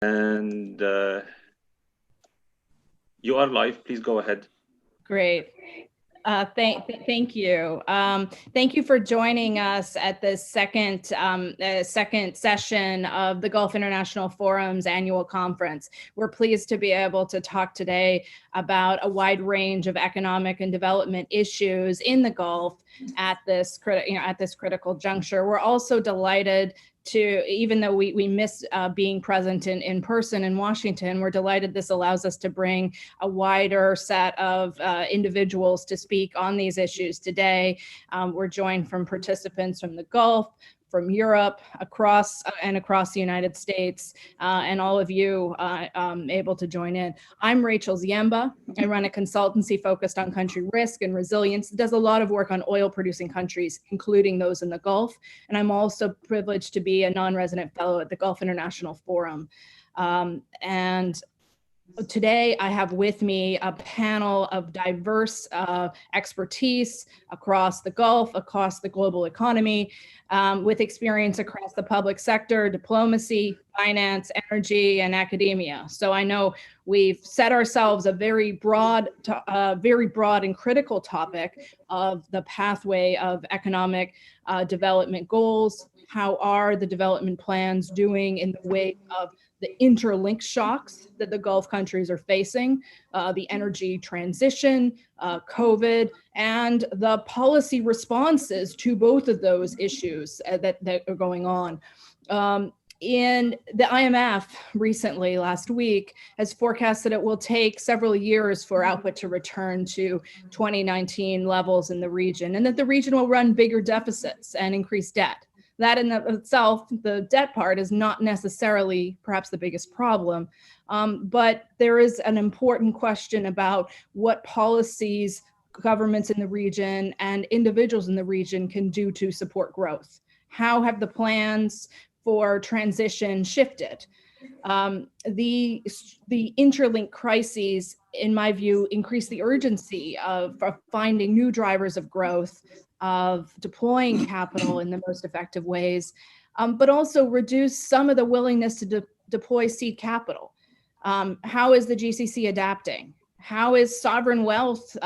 And you are live. Please go ahead. Great. Thank you. Thank you for joining us at the second session of the Gulf International Forum's annual conference. We're pleased to be able to talk today about a wide range of economic and development issues in the Gulf at this critical juncture. We're also delighted to, even though we miss being present in person in Washington, we're delighted this allows us to bring a wider set of individuals to speak on these issues today. We're joined from participants from the Gulf, from Europe, across the United States, and all of you able to join in. I'm Rachel Zeimba. I run a consultancy focused on country risk and resilience. It does a lot of work on oil-producing countries, including those in the Gulf. And I'm also privileged to be a non-resident fellow at the Gulf International Forum. And today, I have with me a panel of diverse expertise across the Gulf, across the global economy, with experience across the public sector, diplomacy, finance, energy, and academia. So I know we've set ourselves a very broad and critical topic of the pathway of economic development goals. How are the development plans doing in the wake of the interlinked shocks that the Gulf countries are facing, the energy transition, COVID, and the policy responses to both of those issues that are going on. In the IMF recently, last week, has forecasted it will take several years for output to return to 2019 levels in the region, and that the region will run bigger deficits and increase debt. That in itself, the debt part, is not necessarily perhaps the biggest problem, but there is an important question about what policies governments in the region and individuals in the region can do to support growth. How have the plans for transition shifted? The interlinked crises, in my view, increase the urgency of finding new drivers of growth, of deploying capital in the most effective ways, but also reduce some of the willingness to deploy seed capital. How is the GCC adapting? How is sovereign wealth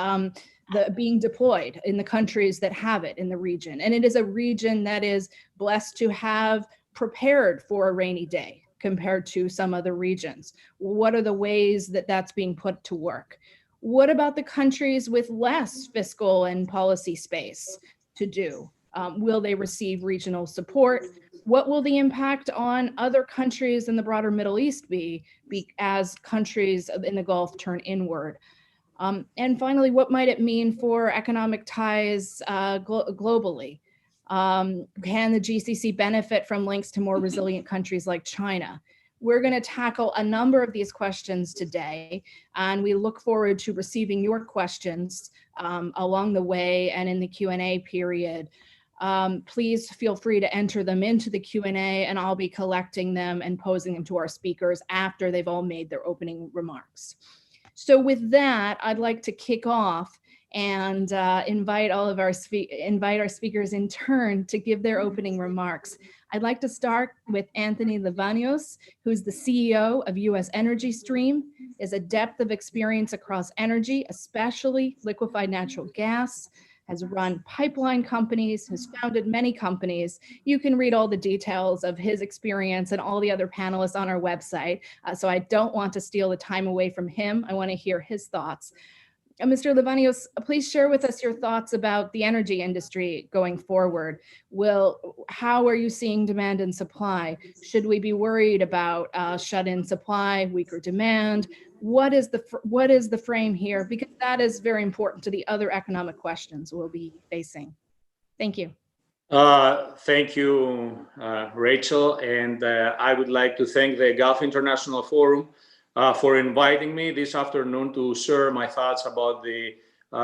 being deployed in the countries that have it in the region? And it is a region that is blessed to have prepared for a rainy day compared to some other regions. What are the ways that that's being put to work? What about the countries with less fiscal and policy space to do? Will they receive regional support? What will the impact on other countries in the broader Middle East be as countries in the Gulf turn inward? And finally, what might it mean for economic ties globally? Can the GCC benefit from links to more resilient countries like China? We're going to tackle a number of these questions today, and we look forward to receiving your questions along the way and in the Q&A period. Please feel free to enter them into the Q&A, and I'll be collecting them and posing them to our speakers after they've all made their opening remarks. So with that, I'd like to kick off and invite our speakers in turn to give their opening remarks. I'd like to start with Anthony Livanios, who's the CEO of U.S. Energy Stream, is a depth of experience across energy, especially liquefied natural gas, has run pipeline companies, has founded many companies. You can read all the details of his experience and all the other panelists on our website. So I don't want to steal the time away from him. I want to hear his thoughts. Mr. Livanios, please share with us your thoughts about the energy industry going forward. How are you seeing demand and supply? Should we be worried about shut-in supply, weaker demand? What is the frame here? Because that is very important to the other economic questions we'll be facing. Thank you. Thank you, Rachel. And I would like to thank the Gulf International Forum for inviting me this afternoon to share my thoughts about the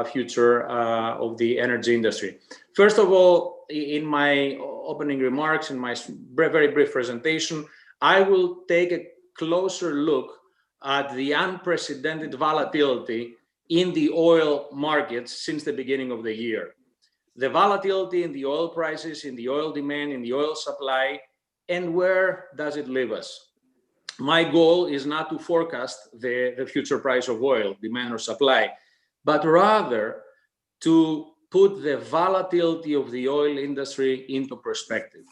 future of the energy industry. First of all, in my opening remarks, in my very brief presentation, I will take a closer look at the unprecedented volatility in the oil markets since the beginning of the year. The volatility in the oil prices, in the oil demand, in the oil supply, and where does it leave us? my goal is not to forecast the future price of oil, demand or supply, but rather to put the volatility of the oil industry into perspective.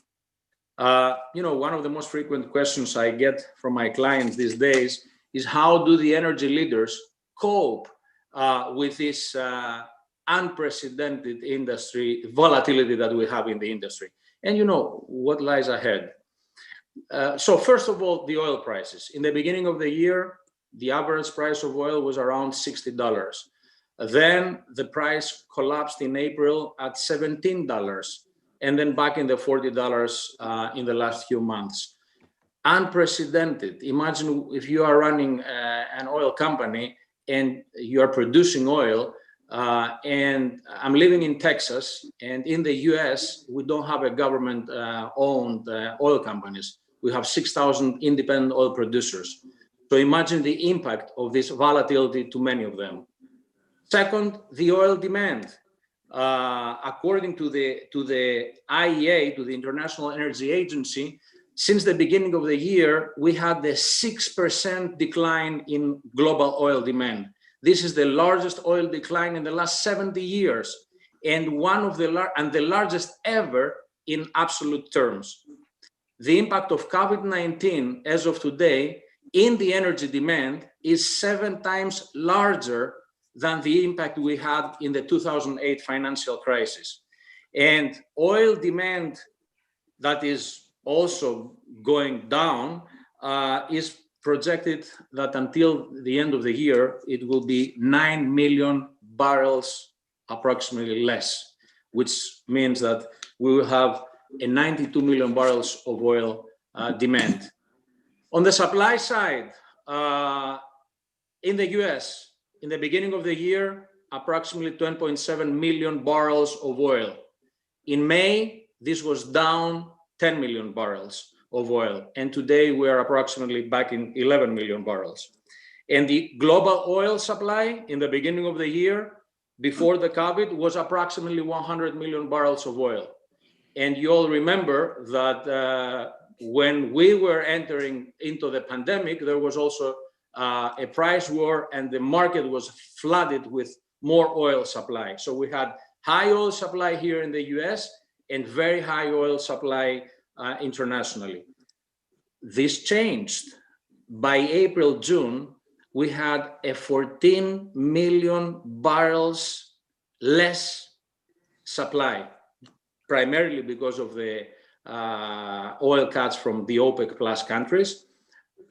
One of the most frequent questions I get from my clients these days is how do the energy leaders cope with this unprecedented industry volatility that we have in the industry? And what lies ahead. So first of all, the oil prices. In the beginning of the year, the average price of oil was around $60. Then the price collapsed in April at $17, and then back in the $40 in the last few months. Unprecedented. Imagine if you are running an oil company and you are producing oil, and I'm living in Texas, and in the US, we don't have a government-owned oil companies. We have 6,000 independent oil producers. So imagine the impact of this volatility to many of them. Second, the oil demand. According to the IEA, to the International Energy Agency, since the beginning of the year, we had the 6% decline in global oil demand. This is the largest oil decline in the last 70 years, and the largest ever in absolute terms. The impact of COVID-19 as of today in the energy demand is 7 times larger than the impact we had in the 2008 financial crisis. And oil demand that is also going down is projected that until the end of the year, it will be 9 million barrels approximately less, which means that we will have a 92 million barrels of oil demand. On the supply side, in the US, in the beginning of the year, approximately 10.7 million barrels of oil. In May, this was down 10 million barrels of oil. And today we are approximately back in 11 million barrels. And the global oil supply in the beginning of the year, before the COVID, was approximately 100 million barrels of oil. And you all remember that when we were entering into the pandemic, there was also a price war, and the market was flooded with more oil supply. So we had high oil supply here in the US and very high oil supply internationally. This changed. By April, June, we had a 14 million barrels less supply, primarily because of the oil cuts from the OPEC plus countries,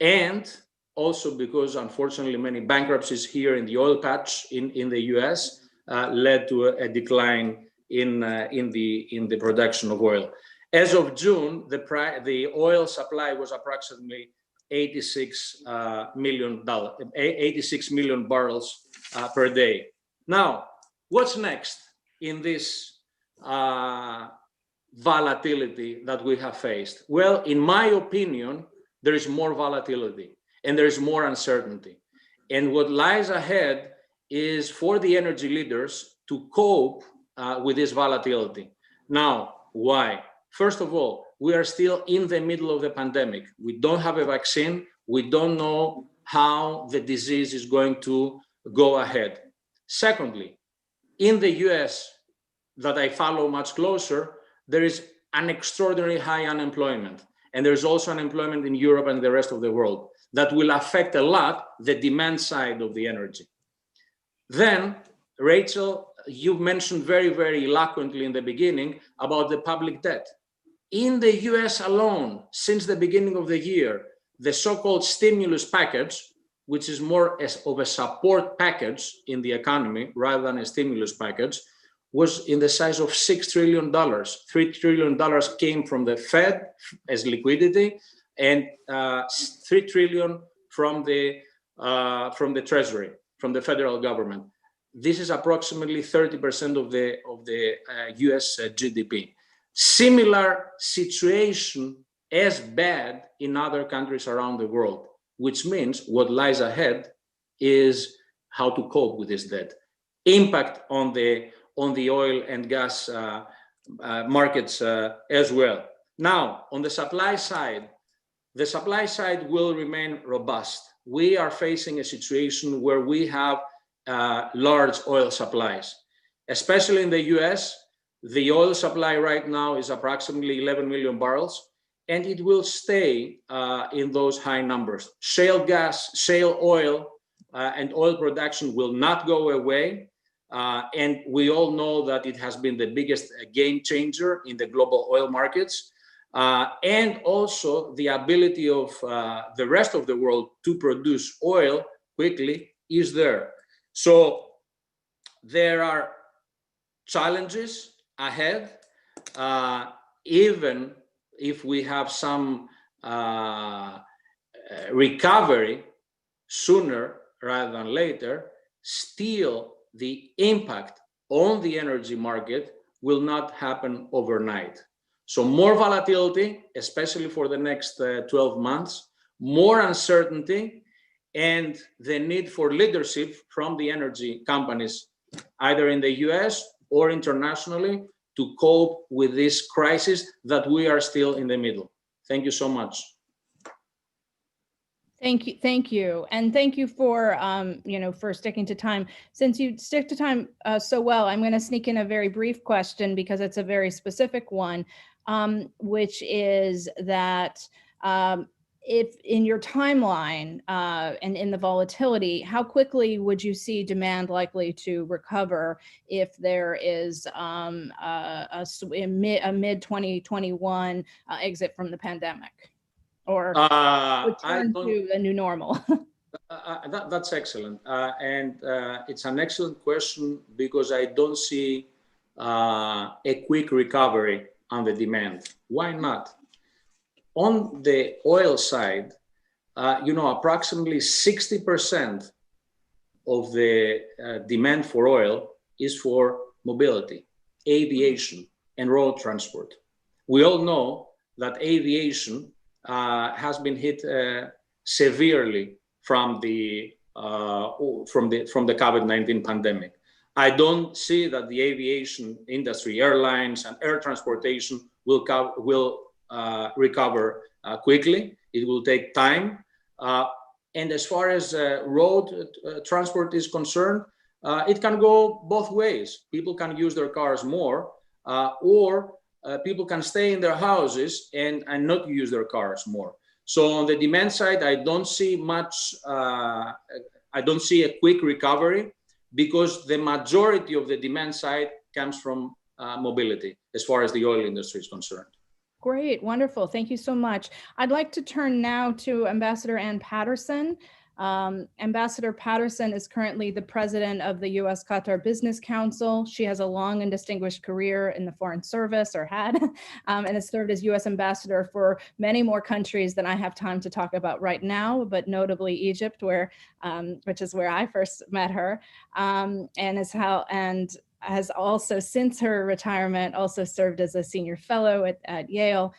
and also because, unfortunately, many bankruptcies here in the oil patch in the US led to a decline in the production of oil. As of June, the oil supply was approximately 86 million barrels per day. Now, what's next in this volatility that we have faced? Well, in my opinion, there is more volatility and there is more uncertainty. And what lies ahead is for the energy leaders to cope with this volatility. Now, why? First of all, we are still in the middle of the pandemic. We don't have a vaccine. We don't know how the disease is going to go ahead. Secondly, in the US, that I follow much closer, there is an extraordinarily high unemployment. And there's also unemployment in Europe and the rest of the world that will affect a lot the demand side of the energy. Then, Rachel, you mentioned very, very eloquently in the beginning about the public debt. In the US alone, since the beginning of the year, the so-called stimulus package, which is more of a support package in the economy rather than a stimulus package, was in the size of $6 trillion. $3 trillion came from the Fed as liquidity, and $3 trillion from the Treasury, from the federal government. This is approximately 30% of the US GDP. Similar situation as bad in other countries around the world, which means what lies ahead is how to cope with this debt. Impact on the oil and gas markets as well. Now, on the supply side, the supply side will remain robust. We are facing a situation where we have large oil supplies, especially in the US. The oil supply right now is approximately 11 million barrels, and it will stay in those high numbers. Shale gas, shale oil, and oil production will not go away. And we all know that it has been the biggest game changer in the global oil markets. And also the ability of the rest of the world to produce oil quickly is there. So there are challenges ahead, even if we have some recovery sooner rather than later, still the impact on the energy market will not happen overnight. So more volatility, especially for the next 12 months, more uncertainty, and the need for leadership from the energy companies, either in the US or internationally, to cope with this crisis that we are still in the middle. Thank you so much. Thank you, and thank you for for sticking to time. Since you stick to time so well, I'm going to sneak in a very brief question because it's a very specific one, which is that if in your timeline and in the volatility, how quickly would you see demand likely to recover if there is a mid 2021 exit from the pandemic? Or return to a new normal? That's excellent. And it's an excellent question because I don't see a quick recovery on the demand. Why not? On the oil side, approximately 60% of the demand for oil is for mobility, aviation, and road transport. We all know that aviation has been hit severely from the COVID-19 pandemic. I don't see that the aviation industry, airlines, and air transportation will recover quickly. It will take time. And as far as road transport is concerned, it can go both ways. People can use their cars more, or people can stay in their houses and not use their cars more. So on the demand side, I don't see much, I don't see a quick recovery because the majority of the demand side comes from mobility as far as the oil industry is concerned. Great, wonderful. Thank you so much. I'd like to turn now to Ambassador Ann Paterson. Ambassador Paterson is currently the president of the U.S. Qatar Business Council. She has a long and distinguished career in the Foreign Service, or had, and has served as U.S. ambassador for many more countries than I have time to talk about right now, but notably Egypt, which is where I first met her, and has also, since her retirement, also served as a senior fellow at Yale.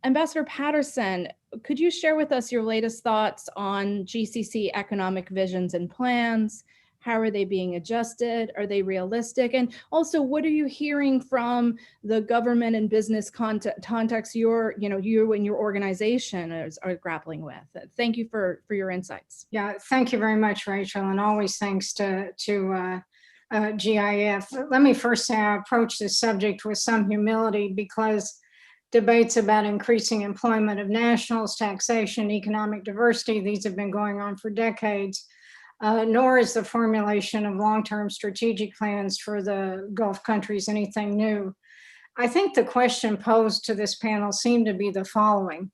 Ambassador Paterson, could you share with us your latest thoughts on GCC economic visions and plans? How are they being adjusted? Are they realistic? And also, what are you hearing from the government and business context you and your organization are grappling with? Thank you for your insights. Yeah, thank you very much, Rachel, and always thanks to GIF. Let me first say I approach this subject with some humility because debates about increasing employment of nationals, taxation, economic diversity, these have been going on for decades, nor is the formulation of long-term strategic plans for the Gulf countries anything new. I think the question posed to this panel seemed to be the following.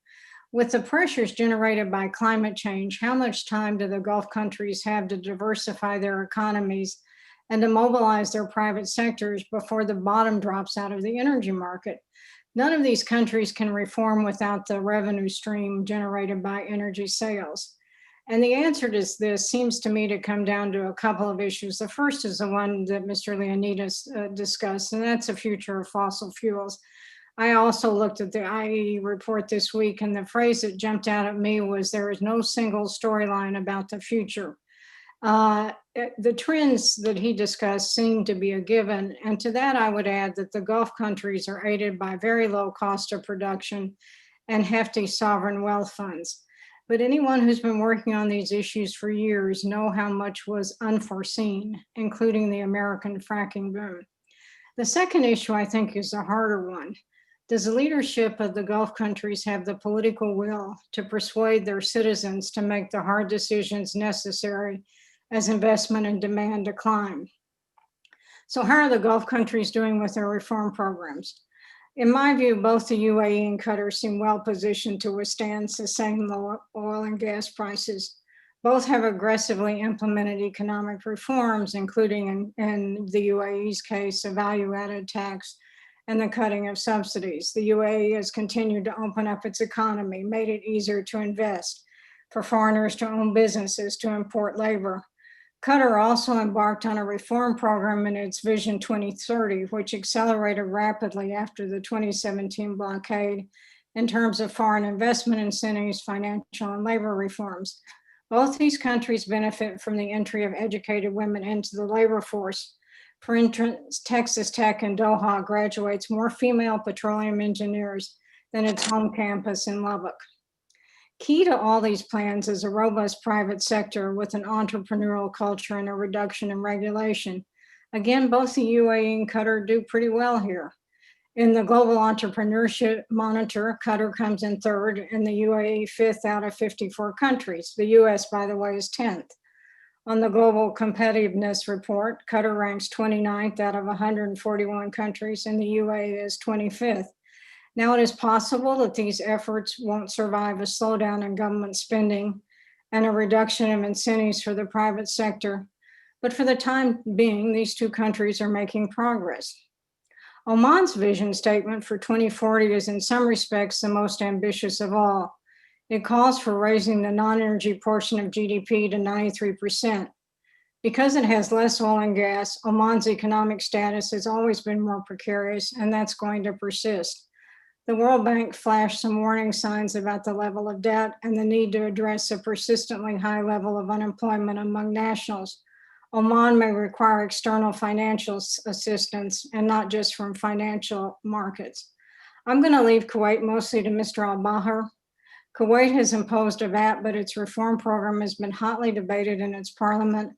With the pressures generated by climate change, how much time do the Gulf countries have to diversify their economies and to mobilize their private sectors before the bottom drops out of the energy market? None of these countries can reform without the revenue stream generated by energy sales. And the answer to this seems to me to come down to a couple of issues. The first is the one that Mr. Leonidas discussed, and that's the future of fossil fuels. I also looked at the IEA report this week, and the phrase that jumped out at me was, there is no single storyline about the future. The trends that he discussed seem to be a given. And to that, I would add that the Gulf countries are aided by very low cost of production and hefty sovereign wealth funds. But anyone who's been working on these issues for years know how much was unforeseen, including the American fracking boom. The second issue, I think, is a harder one. Does the leadership of the Gulf countries have the political will to persuade their citizens to make the hard decisions necessary as investment and demand decline? So how are the Gulf countries doing with their reform programs? In my view, both the UAE and Qatar seem well positioned to withstand sustained low oil and gas prices. Both have aggressively implemented economic reforms, including in the UAE's case, a value-added tax and the cutting of subsidies. The UAE has continued to open up its economy, made it easier to invest, for foreigners to own businesses, to import labor. Qatar also embarked on a reform program in its Vision 2030, which accelerated rapidly after the 2017 blockade in terms of foreign investment incentives, financial and labor reforms. Both these countries benefit from the entry of educated women into the labor force. For instance, Texas Tech in Doha graduates more female petroleum engineers than its home campus in Lubbock. Key to all these plans is a robust private sector with an entrepreneurial culture and a reduction in regulation. Again, both the UAE and Qatar do pretty well here. In the Global Entrepreneurship Monitor, Qatar comes in third and the UAE fifth out of 54 countries. The US, by the way, is 10th. On the Global Competitiveness Report, Qatar ranks 29th out of 141 countries and the UAE is 25th. Now, it is possible that these efforts won't survive a slowdown in government spending and a reduction of incentives for the private sector, but for the time being, these two countries are making progress. Oman's vision statement for 2040 is in some respects the most ambitious of all. It calls for raising the non-energy portion of GDP to 93%. Because it has less oil and gas, Oman's economic status has always been more precarious, and that's going to persist. The World Bank flashed some warning signs about the level of debt and the need to address a persistently high level of unemployment among nationals. Oman may require external financial assistance and not just from financial markets. I'm going to leave Kuwait mostly to Mr. Albahar. Kuwait has imposed a VAT, but its reform program has been hotly debated in its parliament,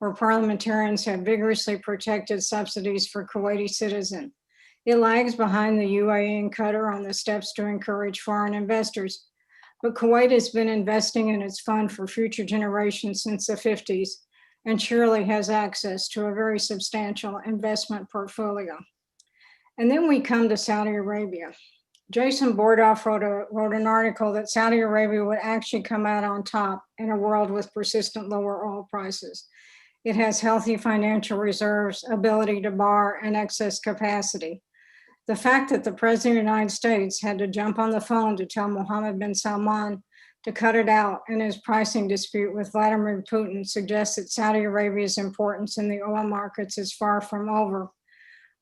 where parliamentarians have vigorously protected subsidies for Kuwaiti citizens. It lags behind the UAE and Qatar on the steps to encourage foreign investors. But Kuwait has been investing in its fund for future generations since the 50s and surely has access to a very substantial investment portfolio. And then we come to Saudi Arabia. Jason Bordoff wrote an article that Saudi Arabia would actually come out on top in a world with persistent lower oil prices. It has healthy financial reserves, ability to borrow, and excess capacity. The fact that the President of the United States had to jump on the phone to tell Mohammed bin Salman to cut it out in his pricing dispute with Vladimir Putin suggests that Saudi Arabia's importance in the oil markets is far from over.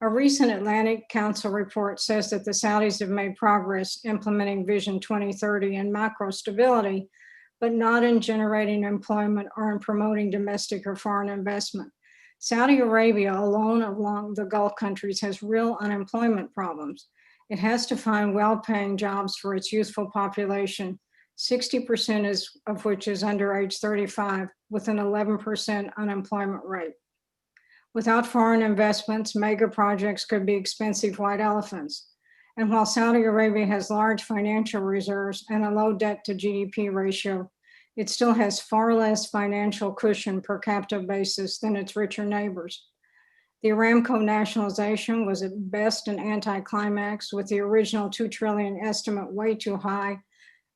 A recent Atlantic Council report says that the Saudis have made progress implementing Vision 2030 and macro stability, but not in generating employment or in promoting domestic or foreign investment. Saudi Arabia alone along the Gulf countries has real unemployment problems. It has to find well-paying jobs for its youthful population, 60% of which is under age 35, with an 11% unemployment rate. Without foreign investments, mega projects could be expensive white elephants. And while Saudi Arabia has large financial reserves and a low debt to GDP ratio, it still has far less financial cushion per capita basis than its richer neighbors. The Aramco nationalization was at best an anticlimax, with the original $2 trillion estimate way too high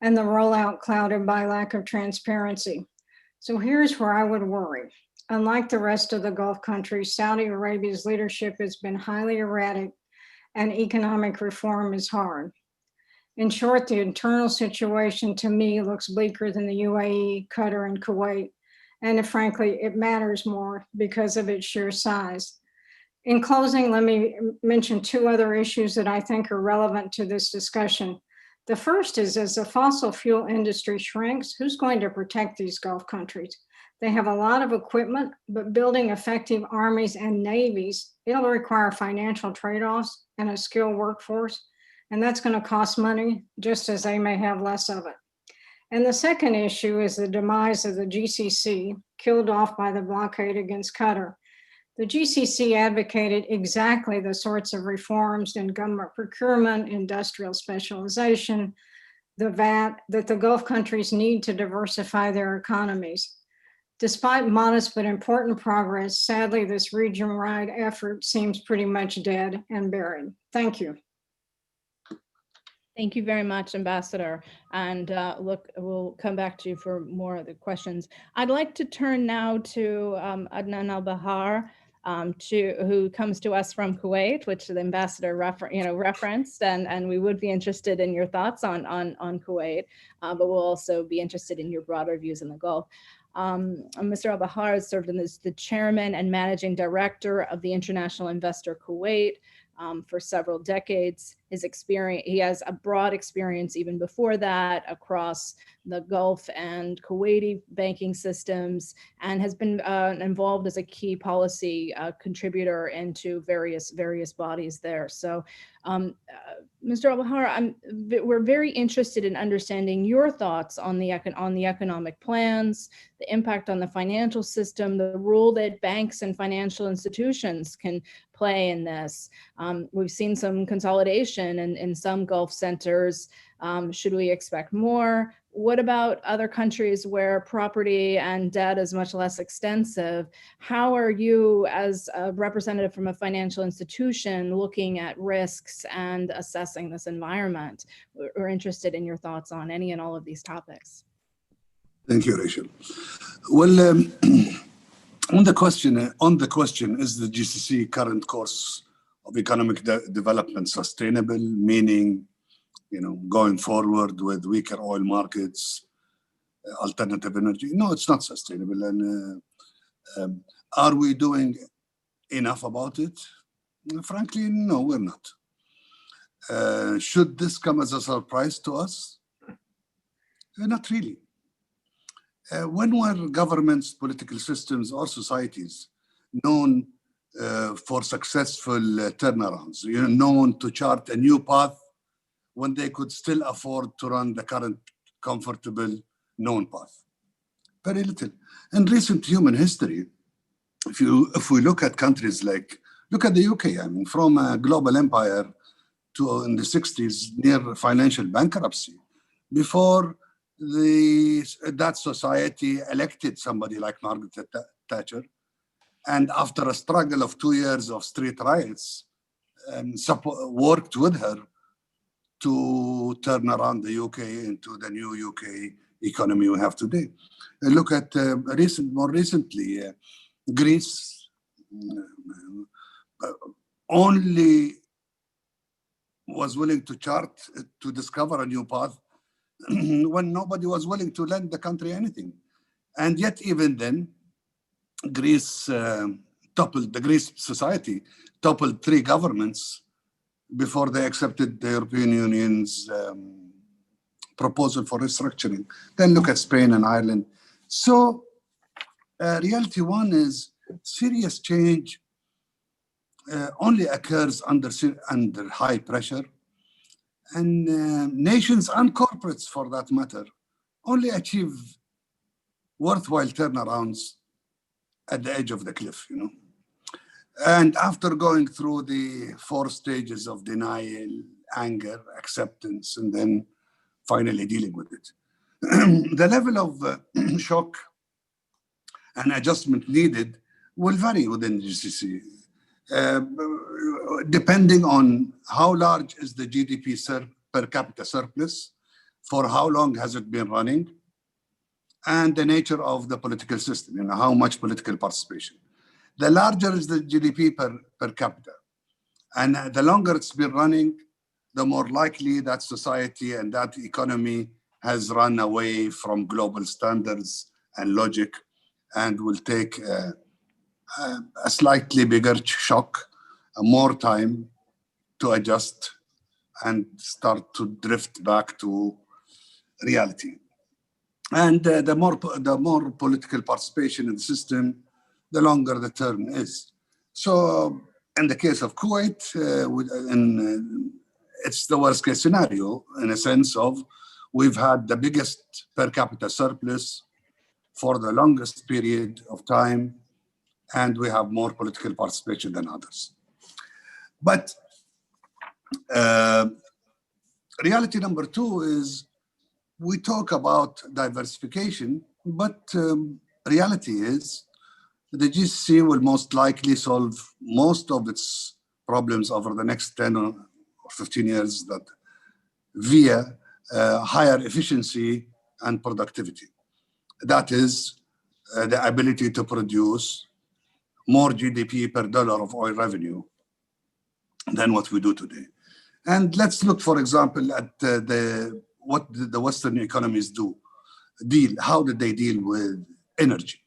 and the rollout clouded by lack of transparency. So here's where I would worry. Unlike the rest of the Gulf countries, Saudi Arabia's leadership has been highly erratic and economic reform is hard. In short, the internal situation to me looks bleaker than the UAE, Qatar, and Kuwait. And frankly, it matters more because of its sheer size. In closing, let me mention two other issues that I think are relevant to this discussion. The first is, as the fossil fuel industry shrinks, who's going to protect these Gulf countries? They have a lot of equipment, but building effective armies and navies, it'll require financial trade-offs and a skilled workforce. And that's going to cost money, just as they may have less of it. And the second issue is the demise of the GCC, killed off by the blockade against Qatar. The GCC advocated exactly the sorts of reforms in government procurement, industrial specialization, the VAT, that the Gulf countries need to diversify their economies. Despite modest but important progress, sadly, this region-wide effort seems pretty much dead and buried. Thank you. Thank you very much, Ambassador. And look, we'll come back to you for more of the questions. I'd like to turn now to Adnan Albahar, who comes to us from Kuwait, which the Ambassador referenced, and we would be interested in your thoughts on Kuwait, but we'll also be interested in your broader views in the Gulf. Mr. Albahar has served as the chairman and managing director of the International Investor Kuwait for several decades. His experience, he has a broad experience even before that across the Gulf and Kuwaiti banking systems, and has been involved as a key policy contributor into various bodies there. So, Mr. Albahar, we're very interested in understanding your thoughts on the economic plans, the impact on the financial system, the role that banks and financial institutions can play in this. We've seen some consolidation in some Gulf centers. Should we expect more? What about other countries where property and debt is much less extensive? How are you, as a representative from a financial institution, looking at risks and assessing this environment? We're interested in your thoughts on any and all of these topics. Thank you, Rachel. Well, on the question, is the GCC current course of economic development sustainable, meaning, going forward with weaker oil markets, alternative energy? No, it's not sustainable. And are we doing enough about it? Frankly, no, we're not. Should this come as a surprise to us? Not really. When were governments, political systems, or societies known for successful turnarounds, known to chart a new path when they could still afford to run the current comfortable known path? Very little. In recent human history, if we look at countries look at the UK, from a global empire to in the 60s near financial bankruptcy, before that society elected somebody like Margaret Thatcher, and after a struggle of 2 years of street riots, worked with her to turn around the UK into the new UK economy we have today. Look at more recently, Greece only was willing to discover a new path when nobody was willing to lend the country anything. And yet even then, the Greece society toppled 3 governments before they accepted the European Union's proposal for restructuring. Then look at Spain and Ireland. So reality one is serious change only occurs under high pressure. And nations and corporates, for that matter, only achieve worthwhile turnarounds at the edge of the cliff, And after going through the 4 stages of denial, anger, acceptance, and then finally dealing with it. The level of shock and adjustment needed will vary within GCC, depending on how large is the GDP per capita surplus, for how long has it been running, and the nature of the political system, how much political participation. The larger is the GDP per capita, and the longer it's been running, the more likely that society and that economy has run away from global standards and logic, and will take a slightly bigger shock, more time to adjust and start to drift back to reality. And the more political participation in the system, the longer the term is. So in the case of Kuwait, it's the worst case scenario in a sense of we've had the biggest per capita surplus for the longest period of time, and we have more political participation than others. But reality number two is we talk about diversification, but reality is the GCC will most likely solve most of its problems over the next 10 or 15 years that via higher efficiency and productivity. That is the ability to produce more GDP per dollar of oil revenue than what we do today. And let's look, for example, at what the Western economies how did they deal with energy?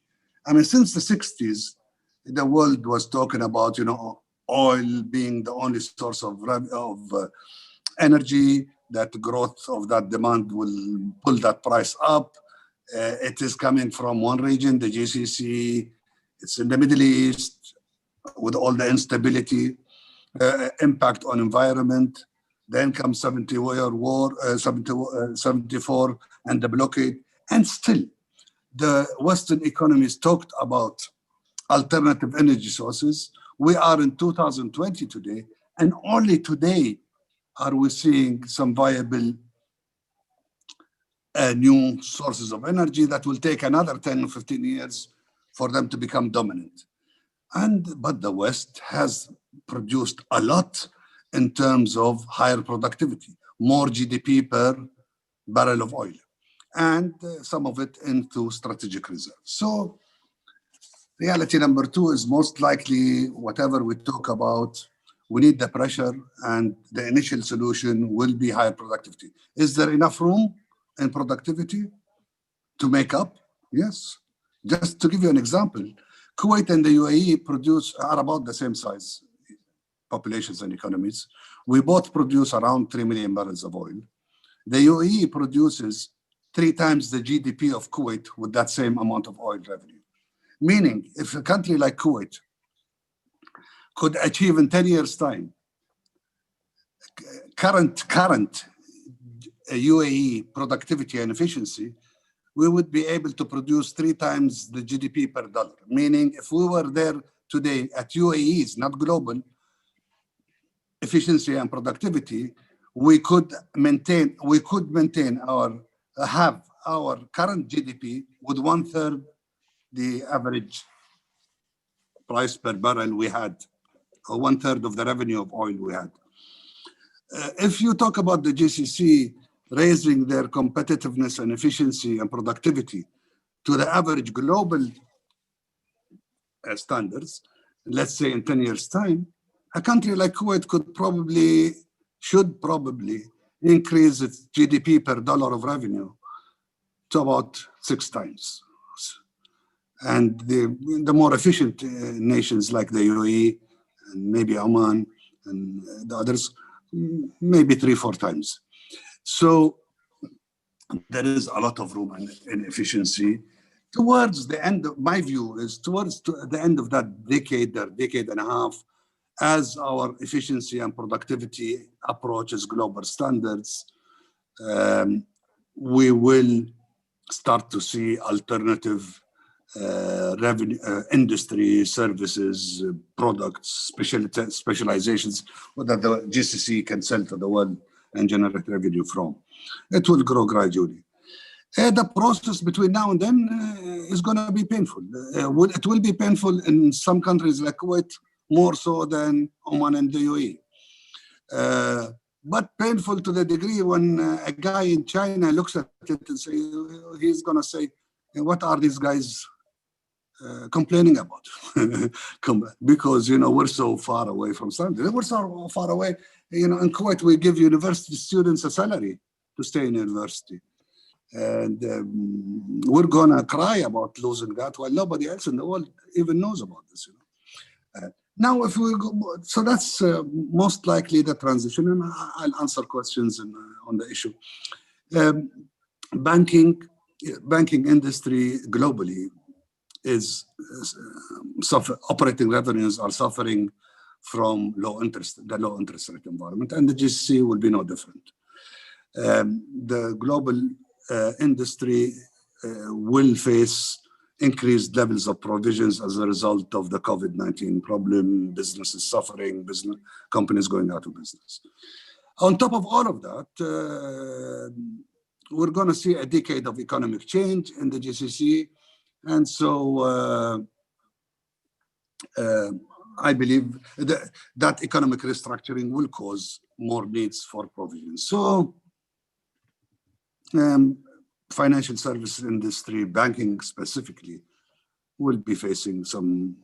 I mean, since the 60s, the world was talking about, oil being the only source of energy, that growth of that demand will pull that price up. It is coming from one region, the GCC. It's in the Middle East with all the instability, impact on environment. Then comes 74 and the blockade. And still, the Western economies talked about alternative energy sources. We are in 2020 today, and only today are we seeing some viable new sources of energy that will take another 10 or 15 years for them to become dominant. But the West has produced a lot in terms of higher productivity, more GDP per barrel of oil, and some of it into strategic reserves. So reality number two is most likely whatever we talk about, we need the pressure, and the initial solution will be higher productivity. Is there enough room in productivity to make up? Yes. Just to give you an example, Kuwait and the UAE are about the same size populations and economies. We both produce around 3 million barrels of oil. The UAE produces 3 times the GDP of Kuwait with that same amount of oil revenue. Meaning, if a country like Kuwait could achieve in 10 years' time current UAE productivity and efficiency, we would be able to produce 3 times the GDP per dollar. Meaning, if we were there today at UAE's, not global, efficiency and productivity, we could have our current GDP with 1/3 the average price per barrel we had, or 1/3 of the revenue of oil we had. If you talk about the GCC raising their competitiveness and efficiency and productivity to the average global standards, let's say in 10 years' time, a country like Kuwait should probably increase its GDP per dollar of revenue to about 6 times. And the more efficient nations like the UAE and maybe Oman and the others, maybe 3-4 times. So there is a lot of room in efficiency. Towards the end of, my view is towards the end of that decade and a half, as our efficiency and productivity approaches global standards, we will start to see alternative revenue, industry, services, products, specializations that the GCC can sell to the world and generate revenue from. It will grow gradually. The process between now and then is going to be painful. It will be painful in some countries like Kuwait, more so than Oman and the UAE. But painful to the degree when a guy in China looks at it and he's going to say, what are these guys complaining about? Because, we're so far away from standards. We're so far away. In Kuwait, we give university students a salary to stay in university. And we're going to cry about losing that while nobody else in the world even knows about this. Now, if we go, so that's most likely the transition, and I'll answer questions on the issue. Banking industry globally is operating revenues are suffering from the low interest rate environment, and the GCC will be no different. The global industry will face increased levels of provisions as a result of the COVID-19 problem, businesses suffering, business companies going out of business. On top of all of that, we're going to see a decade of economic change in the GCC, and so I believe that economic restructuring will cause more needs for provisions. So financial services industry, banking specifically, will be facing some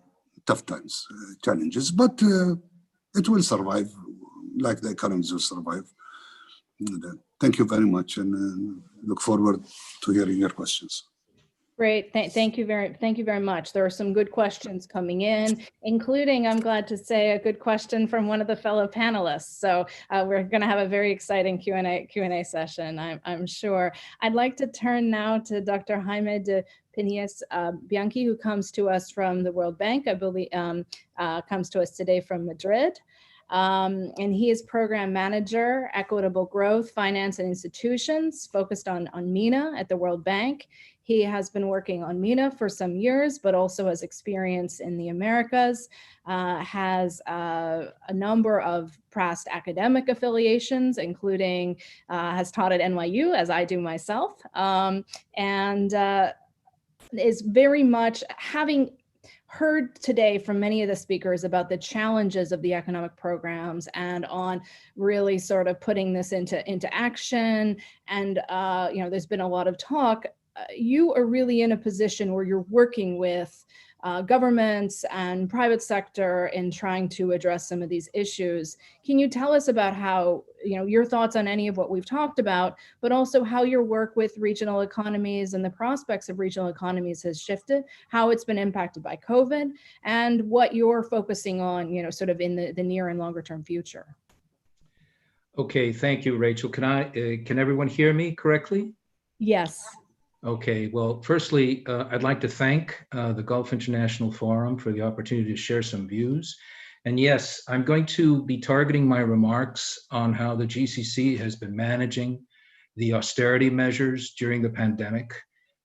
tough times, challenges, but it will survive like the economies will survive. Thank you very much, and look forward to hearing your questions. Great, thank you very much. There are some good questions coming in, including, I'm glad to say, a good question from one of the fellow panelists. So we're going to have a very exciting Q&A session, I'm sure. I'd like to turn now to Dr. Jaime de Pinies Bianchi, who comes to us from the World Bank, I believe, comes to us today from Madrid. And he is program manager, equitable growth, finance and institutions, focused on MENA at the World Bank. He has been working on MENA for some years, but also has experience in the Americas, has a number of past academic affiliations, including has taught at NYU, as I do myself, and is very much having heard today from many of the speakers about the challenges of the economic programs and on really sort of putting this into action. And, you know, there's been a lot of talk. You are really in a position where you're working with governments and private sector in trying to address some of these issues. Can you tell us about how, you know, your thoughts on any of what we've talked about, but also how your work with regional economies and the prospects of regional economies has shifted, how it's been impacted by COVID, and what you're focusing on, you know, sort of in the near and longer term future? Okay, thank you, Rachel. Can everyone hear me correctly? Yes. Okay, well, firstly, I'd like to thank the Gulf International Forum for the opportunity to share some views. And yes, I'm going to be targeting my remarks on how the GCC has been managing the austerity measures during the pandemic,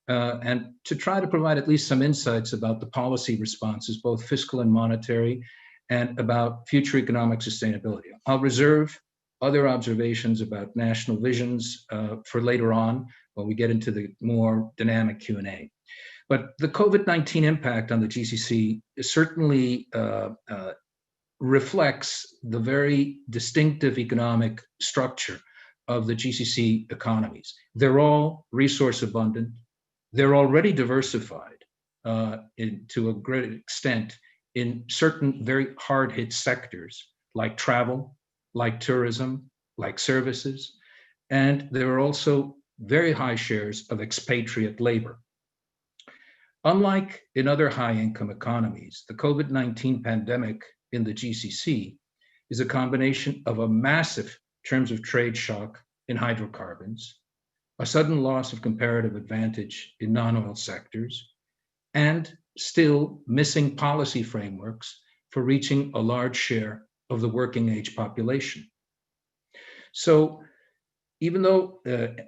and to try to provide at least some insights about the policy responses, both fiscal and monetary, and about future economic sustainability. I'll reserve other observations about national visions for later on, when we get into the more dynamic Q&A. But the COVID-19 impact on the GCC certainly reflects the very distinctive economic structure of the GCC economies. They're all resource abundant. They're already diversified to a great extent in certain very hard hit sectors like travel, like tourism, like services. And there are also very high shares of expatriate labor. Unlike in other high-income economies, the COVID-19 pandemic in the GCC is a combination of a massive terms of trade shock in hydrocarbons, a sudden loss of comparative advantage in non-oil sectors, and still missing policy frameworks for reaching a large share of the working age population. So, even though,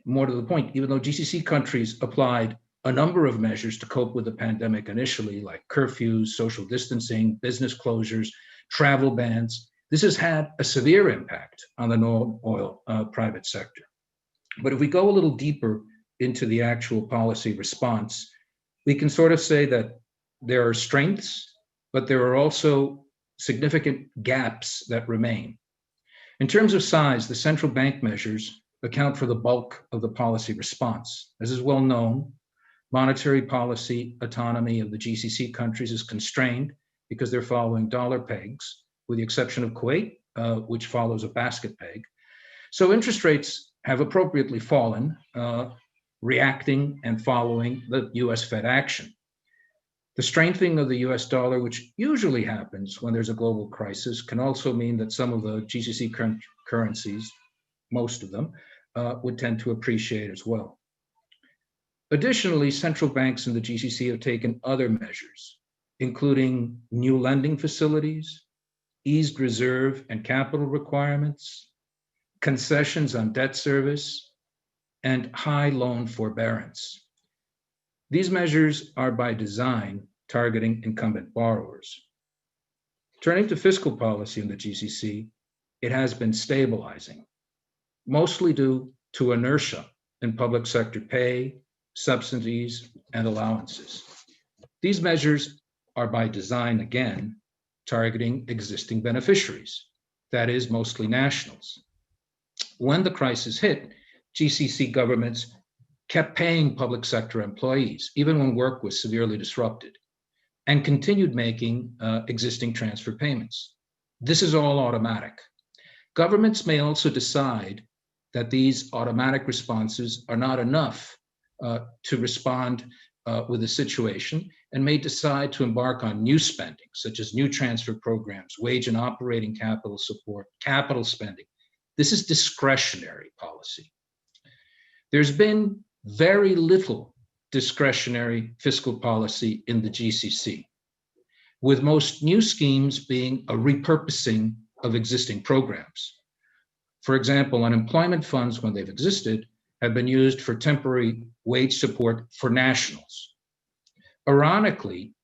more to the point, even though GCC countries applied a number of measures to cope with the pandemic initially, like curfews, social distancing, business closures, travel bans, this has had a severe impact on the non-oil private sector. But if we go a little deeper into the actual policy response, we can sort of say that there are strengths, but there are also significant gaps that remain. In terms of size, the central bank measures account for the bulk of the policy response. As is well known, monetary policy autonomy of the GCC countries is constrained because they're following dollar pegs, with the exception of Kuwait, which follows a basket peg. So interest rates have appropriately fallen, reacting and following the US Fed action. The strengthening of the US dollar, which usually happens when there's a global crisis, can also mean that some of the GCC currencies, most of them, would tend to appreciate as well. Additionally, central banks in the GCC have taken other measures, including new lending facilities, eased reserve and capital requirements, concessions on debt service, and high loan forbearance. These measures are by design targeting incumbent borrowers. Turning to fiscal policy in the GCC, it has been stabilizing, mostly due to inertia in public sector pay, subsidies, and allowances. These measures are by design, again, targeting existing beneficiaries, that is, mostly nationals. When the crisis hit, GCC governments kept paying public sector employees, even when work was severely disrupted, and continued making existing transfer payments. This is all automatic. Governments may also decide that these automatic responses are not enough to respond with the situation, and may decide to embark on new spending, such as new transfer programs, wage and operating capital support, capital spending. This is discretionary policy. There's been very little discretionary fiscal policy in the GCC, with most new schemes being a repurposing of existing programs. For example, unemployment funds, when they've existed, have been used for temporary wage support for nationals. Ironically,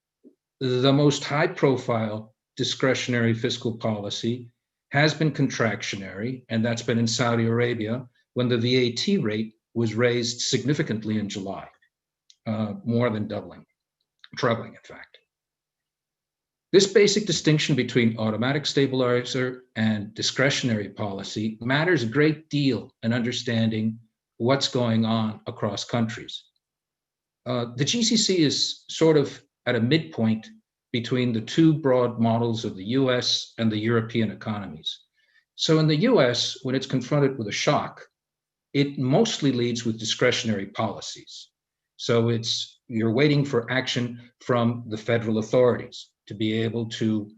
the most high-profile discretionary fiscal policy has been contractionary, and that's been in Saudi Arabia, when the VAT rate was raised significantly in July, more than trebling, in fact. This basic distinction between automatic stabilizer and discretionary policy matters a great deal in understanding what's going on across countries. The GCC is sort of at a midpoint between the two broad models of the US and the European economies. So in the US, when it's confronted with a shock, it mostly leads with discretionary policies. So you're waiting for action from the federal authorities to be able to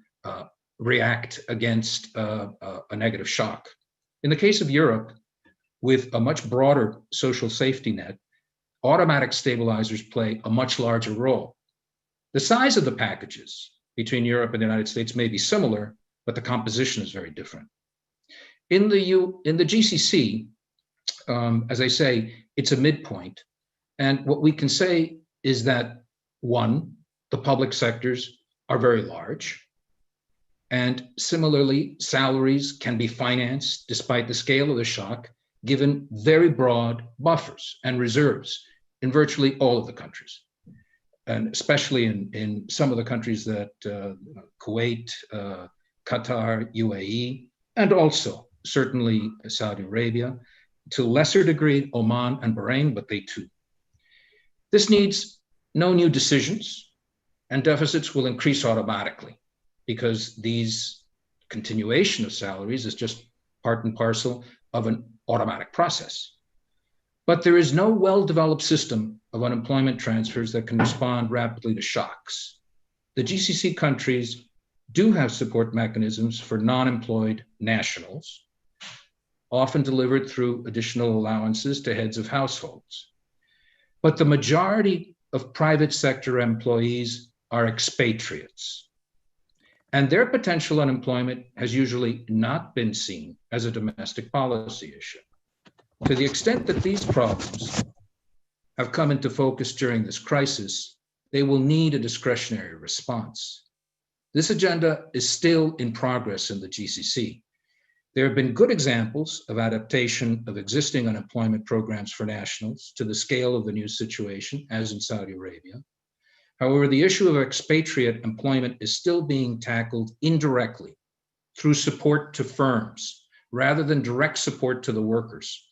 react against a negative shock. In the case of Europe, with a much broader social safety net, automatic stabilizers play a much larger role. The size of the packages between Europe and the United States may be similar, but the composition is very different. In the GCC, as I say, it's a midpoint. And what we can say is that, one, the public sectors are very large. And similarly, salaries can be financed despite the scale of the shock, given very broad buffers and reserves in virtually all of the countries. And especially in some of the countries that Kuwait, Qatar, UAE, and also certainly Saudi Arabia, to a lesser degree, Oman and Bahrain, but they too. This needs no new decisions, and deficits will increase automatically because these continuation of salaries is just part and parcel of an automatic process. But there is no well-developed system of unemployment transfers that can respond rapidly to shocks. The GCC countries do have support mechanisms for non-employed nationals, often delivered through additional allowances to heads of households. But the majority of private sector employees are expatriates, and their potential unemployment has usually not been seen as a domestic policy issue. To the extent that these problems have come into focus during this crisis, they will need a discretionary response. This agenda is still in progress in the GCC. There have been good examples of adaptation of existing unemployment programs for nationals to the scale of the new situation, as in Saudi Arabia. However, the issue of expatriate employment is still being tackled indirectly through support to firms rather than direct support to the workers.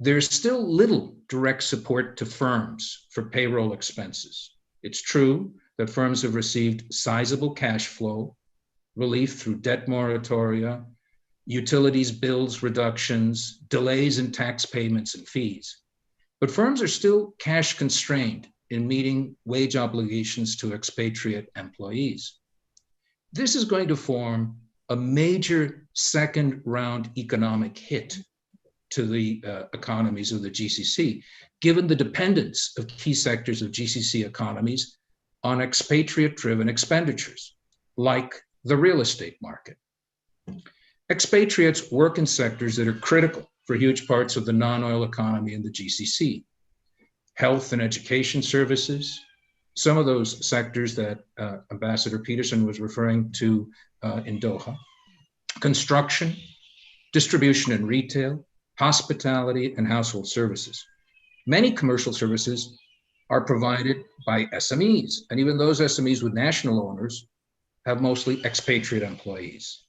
There's still little direct support to firms for payroll expenses. It's true that firms have received sizable cash flow relief through debt moratoria, utilities bills reductions, delays in tax payments and fees. But firms are still cash constrained in meeting wage obligations to expatriate employees. This is going to form a major second round economic hit to the economies of the GCC, given the dependence of key sectors of GCC economies on expatriate-driven expenditures, like the real estate market. Expatriates work in sectors that are critical for huge parts of the non-oil economy in the GCC. Health and education services, some of those sectors that Ambassador Paterson was referring to in Doha, construction, distribution and retail, hospitality, and household services. Many commercial services are provided by SMEs, and even those SMEs with national owners have mostly expatriate employees.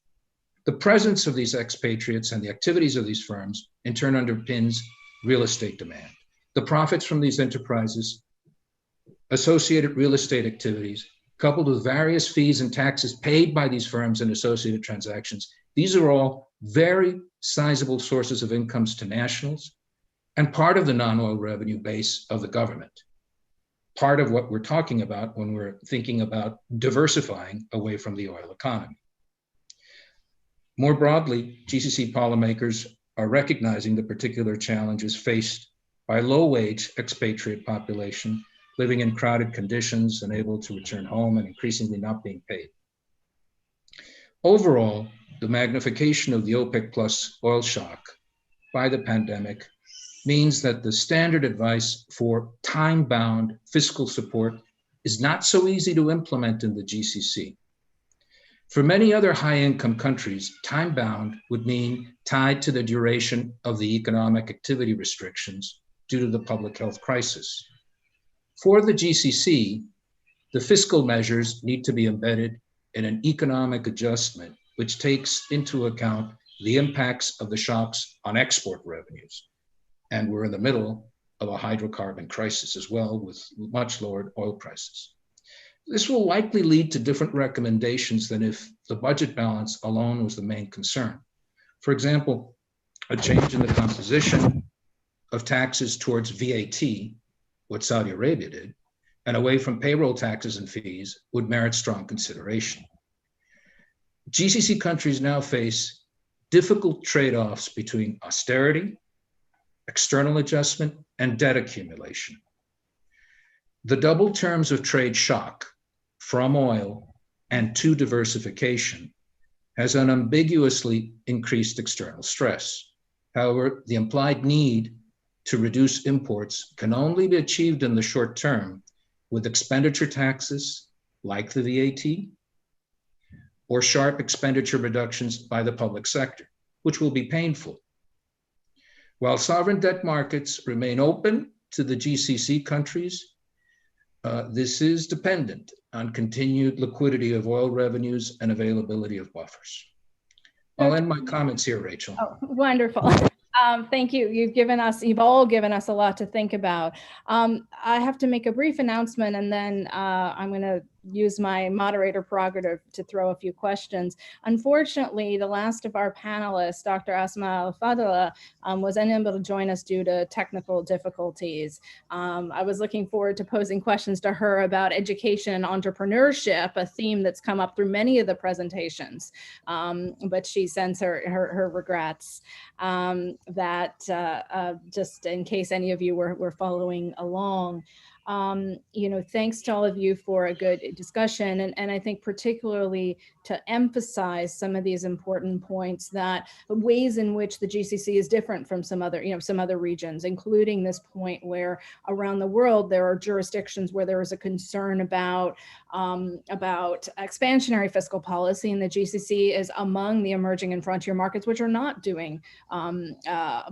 The presence of these expatriates and the activities of these firms in turn underpins real estate demand. The profits from these enterprises, associated real estate activities, coupled with various fees and taxes paid by these firms and associated transactions, these are all very sizable sources of incomes to nationals and part of the non-oil revenue base of the government. Part of what we're talking about when we're thinking about diversifying away from the oil economy. More broadly, GCC policymakers are recognizing the particular challenges faced by low-wage expatriate population living in crowded conditions, unable to return home, and increasingly not being paid. Overall, the magnification of the OPEC plus oil shock by the pandemic means that the standard advice for time-bound fiscal support is not so easy to implement in the GCC. For many other high-income countries, time-bound would mean tied to the duration of the economic activity restrictions due to the public health crisis. For the GCC, the fiscal measures need to be embedded in an economic adjustment which takes into account the impacts of the shocks on export revenues. And we're in the middle of a hydrocarbon crisis as well, with much lowered oil prices. This will likely lead to different recommendations than if the budget balance alone was the main concern. For example, a change in the composition of taxes towards VAT, what Saudi Arabia did, and away from payroll taxes and fees would merit strong consideration. GCC countries now face difficult trade-offs between austerity, external adjustment, and debt accumulation. The double terms of trade shock from oil and to diversification has unambiguously increased external stress. However, the implied need to reduce imports can only be achieved in the short term with expenditure taxes like the VAT or sharp expenditure reductions by the public sector, which will be painful. While sovereign debt markets remain open to the GCC countries, this is dependent on continued liquidity of oil revenues and availability of buffers. I'll end my comments here, Rachel. Oh, wonderful. Thank you. You've all given us a lot to think about. I have to make a brief announcement, and then I'm going to use my moderator prerogative to throw a few questions. Unfortunately, the last of our panelists, Dr. Asma Al-Fadla, was unable to join us due to technical difficulties. I was looking forward to posing questions to her about education and entrepreneurship, a theme that's come up through many of the presentations, but she sends her regrets. Just in case any of you were following along. Thanks to all of you for a good discussion. And I think particularly to emphasize some of these important points, that ways in which the GCC is different from some other regions, including this point where around the world, there are jurisdictions where there is a concern about expansionary fiscal policy, and the GCC is among the emerging and frontier markets, which are not doing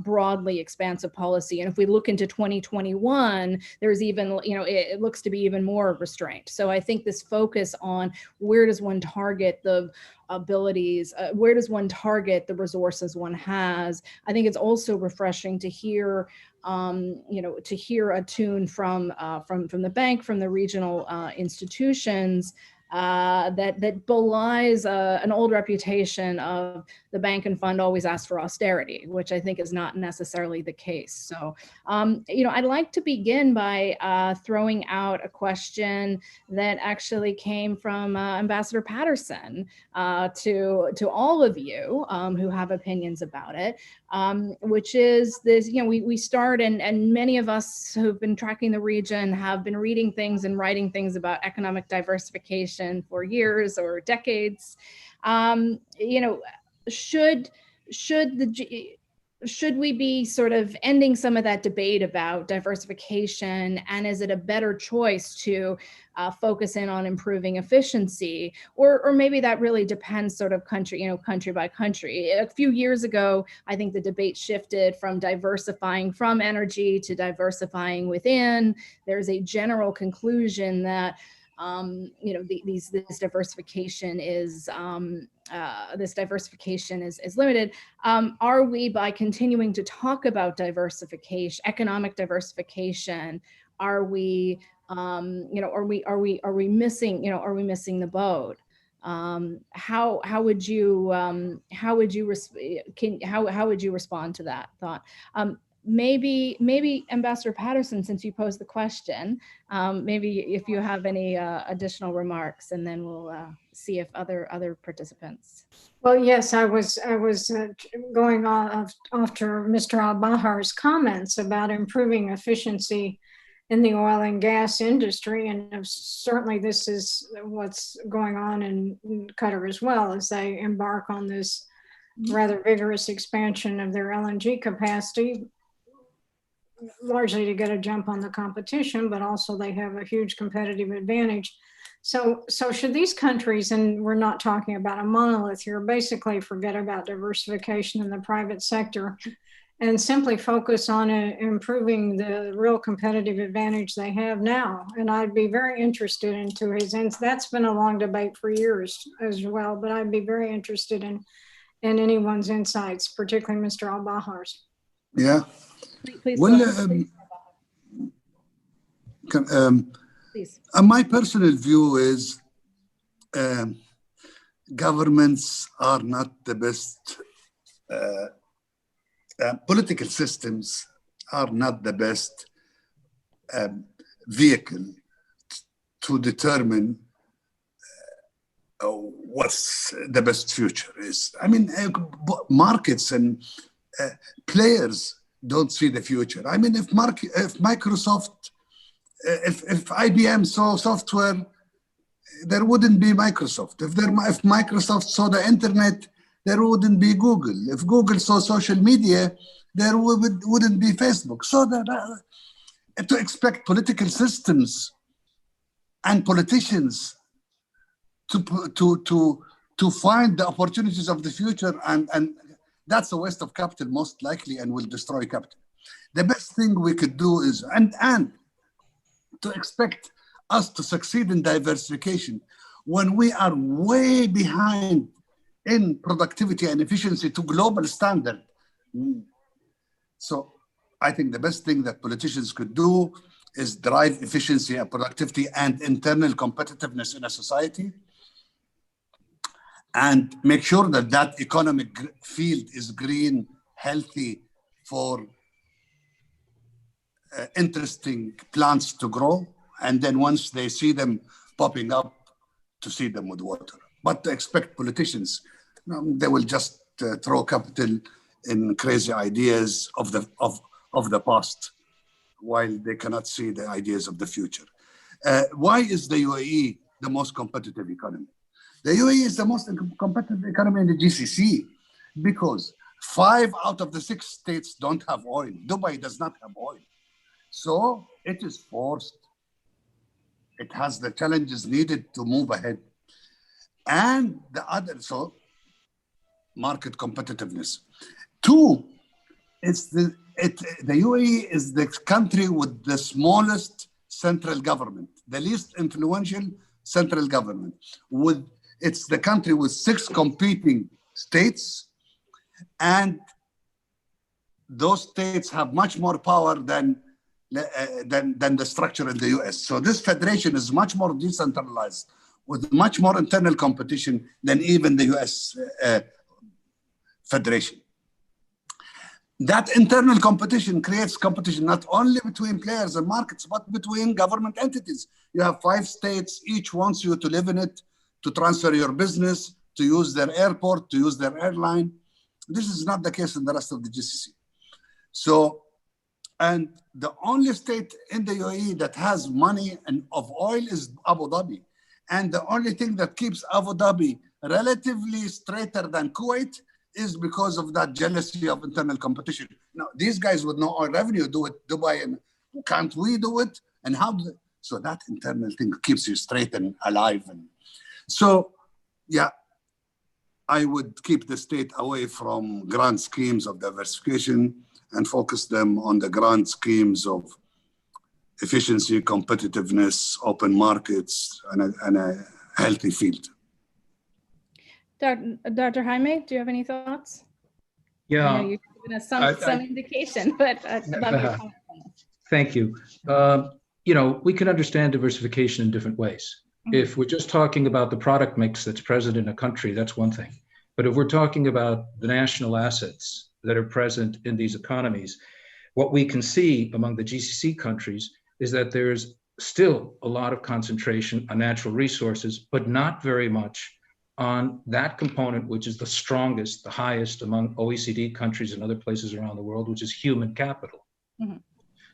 broadly expansive policy. And if we look into 2021, there's even, it looks to be even more restraint. So I think this focus on where does one target the abilities, where does one target the resources one has, I think it's also refreshing to hear to hear a tune from the bank, from the regional institutions that belies an old reputation of the bank and fund always ask for austerity, which I think is not necessarily the case. So, I'd like to begin by throwing out a question that actually came from Ambassador Paterson to all of you who have opinions about it, which is this, we start, and many of us who've been tracking the region have been reading things and writing things about economic diversification diversification for years or decades. Should we be sort of ending some of that debate about diversification, and is it a better choice to focus in on improving efficiency, or maybe that really depends sort of country by country? A few years ago, I think the debate shifted from diversifying from energy to diversifying within. There's a general conclusion that this diversification is limited. Are we, by continuing to talk about diversification, economic diversification, are we missing the boat? How would you respond to that thought? Maybe Ambassador Paterson, since you posed the question, maybe if you have any additional remarks, and then we'll see if other participants. Well, yes, I was going off after Mr. Albahar's comments about improving efficiency in the oil and gas industry, and certainly this is what's going on in Qatar as well, as they embark on this rather vigorous expansion of their LNG capacity, largely to get a jump on the competition, but also they have a huge competitive advantage. So should these countries, and we're not talking about a monolith here, basically forget about diversification in the private sector and simply focus on improving the real competitive advantage they have now? And I'd be very interested into that's been a long debate for years as well, but I'd be very interested in anyone's insights, particularly Mr. Albahar's. Yeah. Please. Well, Please. My personal view is governments are not the best, political systems are not the best vehicle to determine what's the best future is. I mean, markets and players don't see the future. I mean, if Microsoft, if IBM saw software, there wouldn't be Microsoft. If Microsoft saw the internet, there wouldn't be Google. If Google saw social media, there wouldn't be Facebook. So that to expect political systems and politicians to find the opportunities of the future, and that's a waste of capital most likely, and will destroy capital. The best thing we could do is, and to expect us to succeed in diversification when we are way behind in productivity and efficiency to global standard. So I think the best thing that politicians could do is drive efficiency and productivity and internal competitiveness in a society, and make sure that that economic field is green, healthy, for interesting plants to grow. And then once they see them popping up, to see them with water. But to expect politicians, they will just throw capital in crazy ideas of the past, while they cannot see the ideas of the future. Why is the UAE the most competitive economy? The UAE is the most competitive economy in the GCC because 5 out of the 6 states don't have oil. Dubai does not have oil. So it is forced. It has the challenges needed to move ahead. And the other, so market competitiveness. 2, it's the UAE is the country with the smallest central government, the least influential central government. It's the country with 6 competing states, and those states have much more power than the structure in the US. So this federation is much more decentralized, with much more internal competition than even the US federation. That internal competition creates competition not only between players and markets, but between government entities. You have 5 states, each wants you to live in it, to transfer your business, to use their airport, to use their airline. This is not the case in the rest of the GCC. So, and the only state in the UAE that has money and of oil is Abu Dhabi. And the only thing that keeps Abu Dhabi relatively straighter than Kuwait is because of that jealousy of internal competition. Now, these guys with no oil revenue do it, Dubai, and can't we do it? And how do they? So that internal thing keeps you straight and alive. And so, yeah, I would keep the state away from grand schemes of diversification and focus them on the grand schemes of efficiency, competitiveness, open markets, and a healthy field. Dr. Jaime, do you have any thoughts? Yeah. I know you've given us some indication, but I'd love your comments on this. Thank you. We can understand diversification in different ways. Mm-hmm. If we're just talking about the product mix that's present in a country, that's one thing. But if we're talking about the national assets that are present in these economies, what we can see among the GCC countries is that there's still a lot of concentration on natural resources, but not very much on that component, which is the strongest, the highest among OECD countries and other places around the world, which is human capital. Mm-hmm.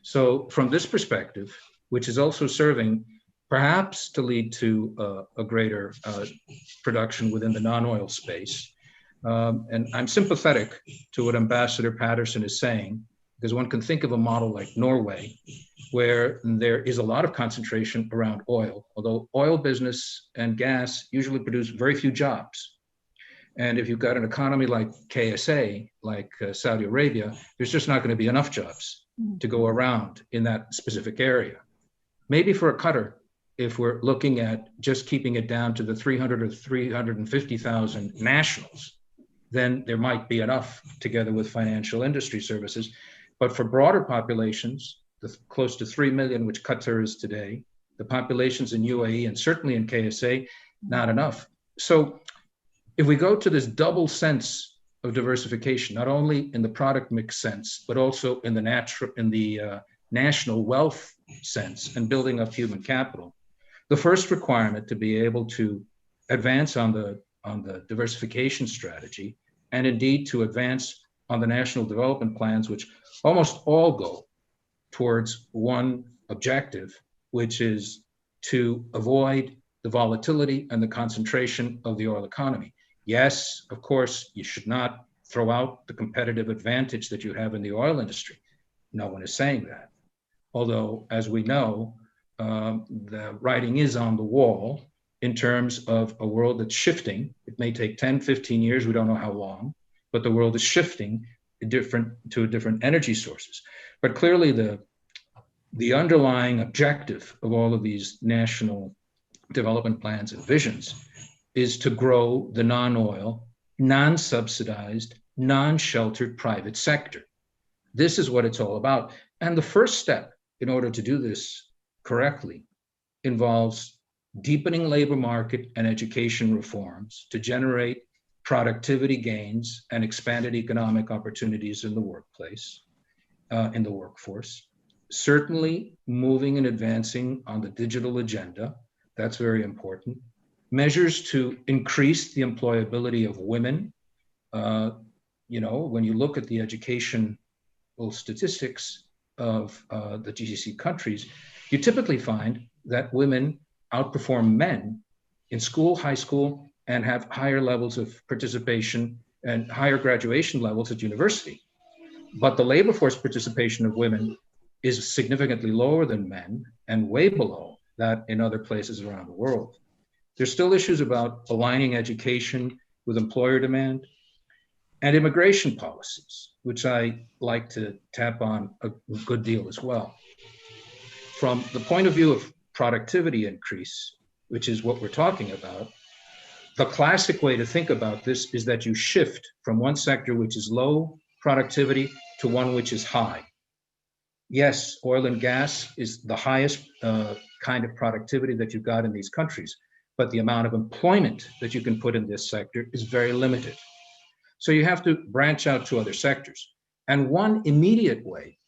So from this perspective, which is also serving perhaps to lead to a greater production within the non-oil space. And I'm sympathetic to what Ambassador Paterson is saying, because one can think of a model like Norway, where there is a lot of concentration around oil, although oil business and gas usually produce very few jobs. And if you've got an economy like KSA, like Saudi Arabia, there's just not going to be enough jobs to go around in that specific area. Maybe for a Qatar, if we're looking at just keeping it down to the 300 or 350,000 nationals, then there might be enough together with financial industry services. But for broader populations, the close to 3 million, which Qatar is today, the populations in UAE and certainly in KSA, not enough. So if we go to this double sense of diversification, not only in the product mix sense, but also in the national wealth sense and building up human capital, the first requirement to be able to advance on the diversification strategy, and indeed to advance on the national development plans, which almost all go towards one objective, which is to avoid the volatility and the concentration of the oil economy. Yes, of course, you should not throw out the competitive advantage that you have in the oil industry. No one is saying that. Although, as we know, the writing is on the wall in terms of a world that's shifting. It may take 10, 15 years, we don't know how long, but the world is shifting to different energy sources. But clearly the underlying objective of all of these national development plans and visions is to grow the non-oil, non-subsidized, non-sheltered private sector. This is what it's all about. And the first step in order to do this correctly involves deepening labor market and education reforms to generate productivity gains and expanded economic opportunities in the workplace, in the workforce. Certainly moving and advancing on the digital agenda, that's very important. Measures to increase the employability of women. When you look at the educational statistics of the GCC countries, you typically find that women outperform men in school, high school, and have higher levels of participation and higher graduation levels at university. But the labor force participation of women is significantly lower than men and way below that in other places around the world. There's still issues about aligning education with employer demand and immigration policies, which I like to tap on a good deal as well. From the point of view of productivity increase, which is what we're talking about, the classic way to think about this is that you shift from one sector which is low productivity to one which is high. Yes, oil and gas is the highest kind of productivity that you've got in these countries, but the amount of employment that you can put in this sector is very limited. So you have to branch out to other sectors. And one immediate way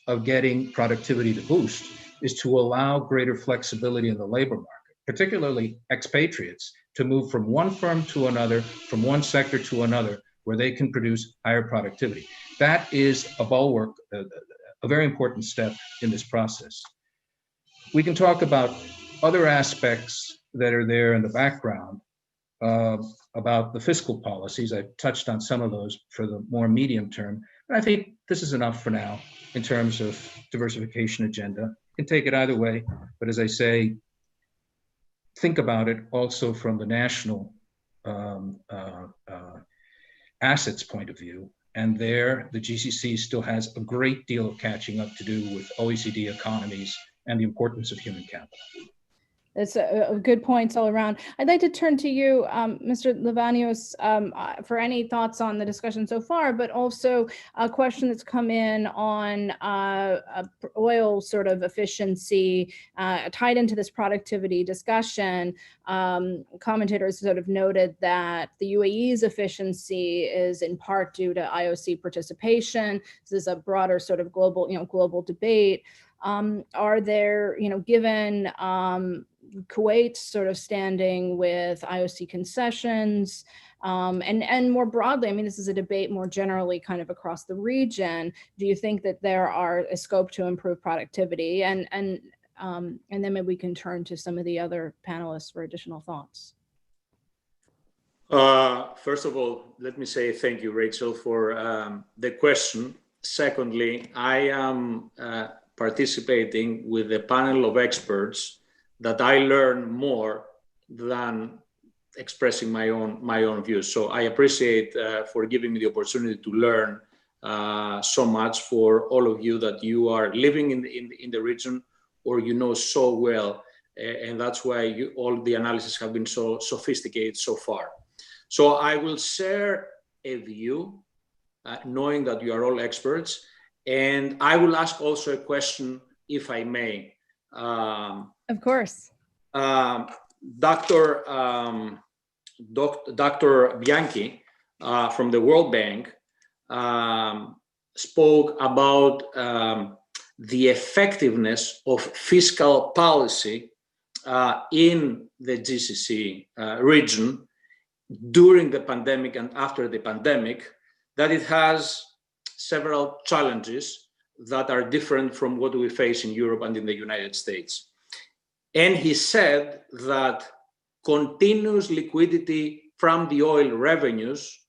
of getting productivity to boost is to allow greater flexibility in the labor market, particularly expatriates, to move from one firm to another, from one sector to another, where they can produce higher productivity. That is a bulwark, a very important step in this process. We can talk about other aspects that are there in the background about the fiscal policies. I've touched on some of those for the more medium term, but I think this is enough for now in terms of diversification agenda. You can take it either way, but as I say, think about it also from the national assets point of view. And there, the GCC still has a great deal of catching up to do with OECD economies and the importance of human capital. It's a good points all around. I'd like to turn to you, Mr. Livanios, for any thoughts on the discussion so far, but also a question that's come in on oil sort of efficiency tied into this productivity discussion. Commentators sort of noted that the UAE's efficiency is in part due to IOC participation. This is a broader sort of global debate. Are there, given Kuwait's sort of standing with IOC concessions, and more broadly, I mean, this is a debate more generally kind of across the region. Do you think that there are a scope to improve productivity? And then maybe we can turn to some of the other panelists for additional thoughts. First of all, let me say thank you, Rachel, for the question. Secondly, I am participating with a panel of experts that I learn more than expressing my own views. So I appreciate for giving me the opportunity to learn so much for all of you that you are living in the region or you know so well, and that's why all the analysis have been so sophisticated so far. So I will share a view, knowing that you are all experts, and I will ask also a question, if I may. Of course. Dr. Bianchi from the World Bank spoke about the effectiveness of fiscal policy in the GCC region during the pandemic and after the pandemic, that it has several challenges that are different from what we face in Europe and in the United States. And he said that continuous liquidity from the oil revenues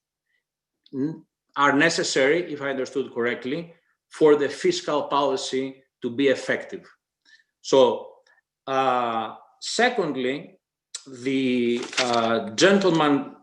are necessary, if I understood correctly, for the fiscal policy to be effective. So, secondly, the gentleman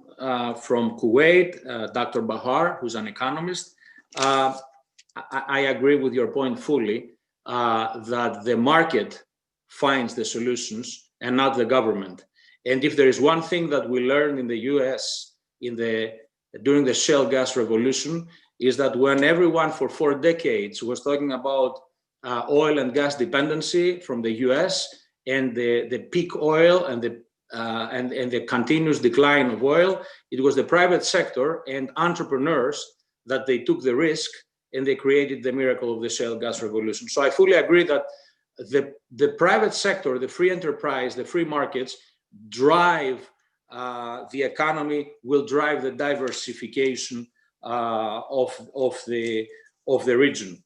from Kuwait, Dr. Albahar, who's an economist, I agree with your point fully, that the market finds the solutions and not the government. And if there is one thing that we learned in the US during the shale gas revolution, is that when everyone for 4 decades was talking about oil and gas dependency from the US and the peak oil and the continuous decline of oil, it was the private sector and entrepreneurs that they took the risk and they created the miracle of the shale gas revolution. So I fully agree that the private sector, the free enterprise, the free markets drive the economy, will drive the diversification of the region.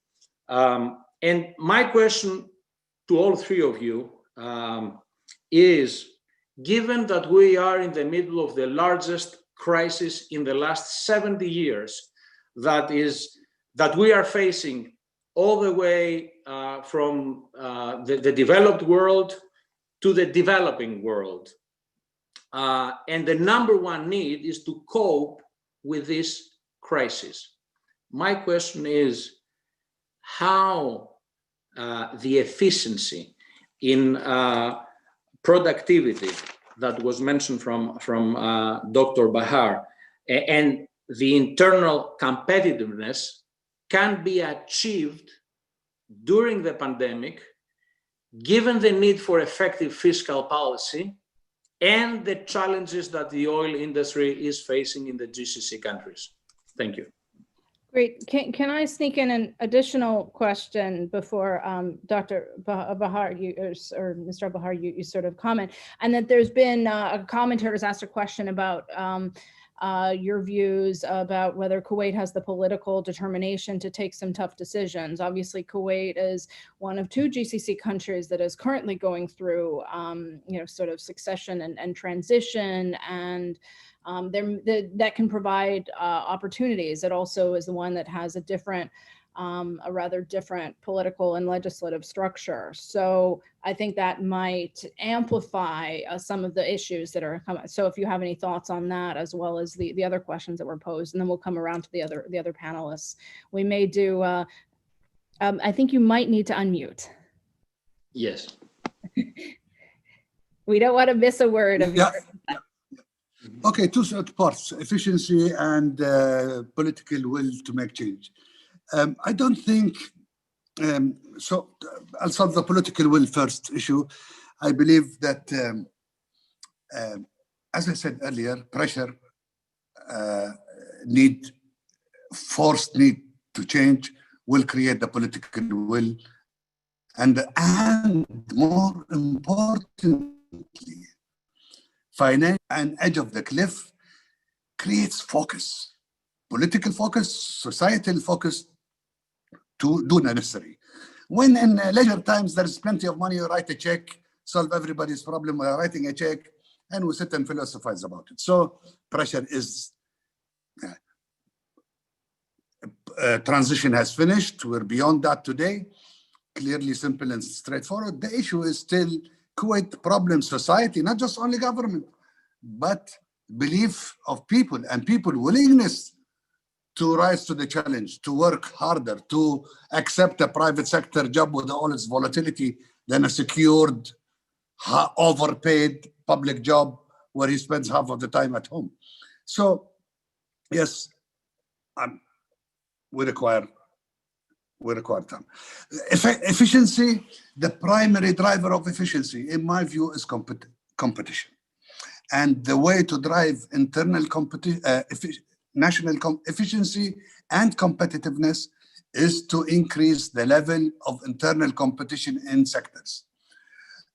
And my question to all three of you is, given that we are in the middle of the largest crisis in the last 70 years, that we are facing all the way from the developed world to the developing world. And the number one need is to cope with this crisis. My question is how the efficiency in productivity that was mentioned from Dr. Albahar and the internal competitiveness can be achieved during the pandemic, given the need for effective fiscal policy and the challenges that the oil industry is facing in the GCC countries. Thank you. Great. Can I sneak in an additional question before Dr. Albahar, or Mr. Albahar, you sort of comment? And that there's been a commentator has asked a question about your views about whether Kuwait has the political determination to take some tough decisions. Obviously, Kuwait is one of 2 GCC countries that is currently going through, sort of succession and transition, and that can provide opportunities. It also is the one that has a rather different political and legislative structure. So I think that might amplify some of the issues that are coming. So if you have any thoughts on that, as well as the other questions that were posed, and then we'll come around to the other panelists. We may do, I think you might need to unmute. Yes. We don't want to miss a word of Yeah. yours. Okay, 2 short parts: efficiency and political will to make change. I don't think so. I'll solve the political will first issue. I believe that, as I said earlier, pressure, forced need to change will create the political will, and more importantly, finance and edge of the cliff creates focus, political focus, societal focus to do the necessary. When in leisure times there is plenty of money, you write a check, solve everybody's problem by writing a check, and we sit and philosophize about it. So pressure is, transition has finished. We're beyond that today. Clearly simple and straightforward. The issue is still Kuwait problem society, not just only government, but belief of people and people willingness to rise to the challenge, to work harder, to accept a private sector job with all its volatility than a secured, overpaid public job where he spends half of the time at home. So, yes, we require time. Efficiency, the primary driver of efficiency, in my view, is competition. And the way to drive internal national efficiency and competitiveness is to increase the level of internal competition in sectors.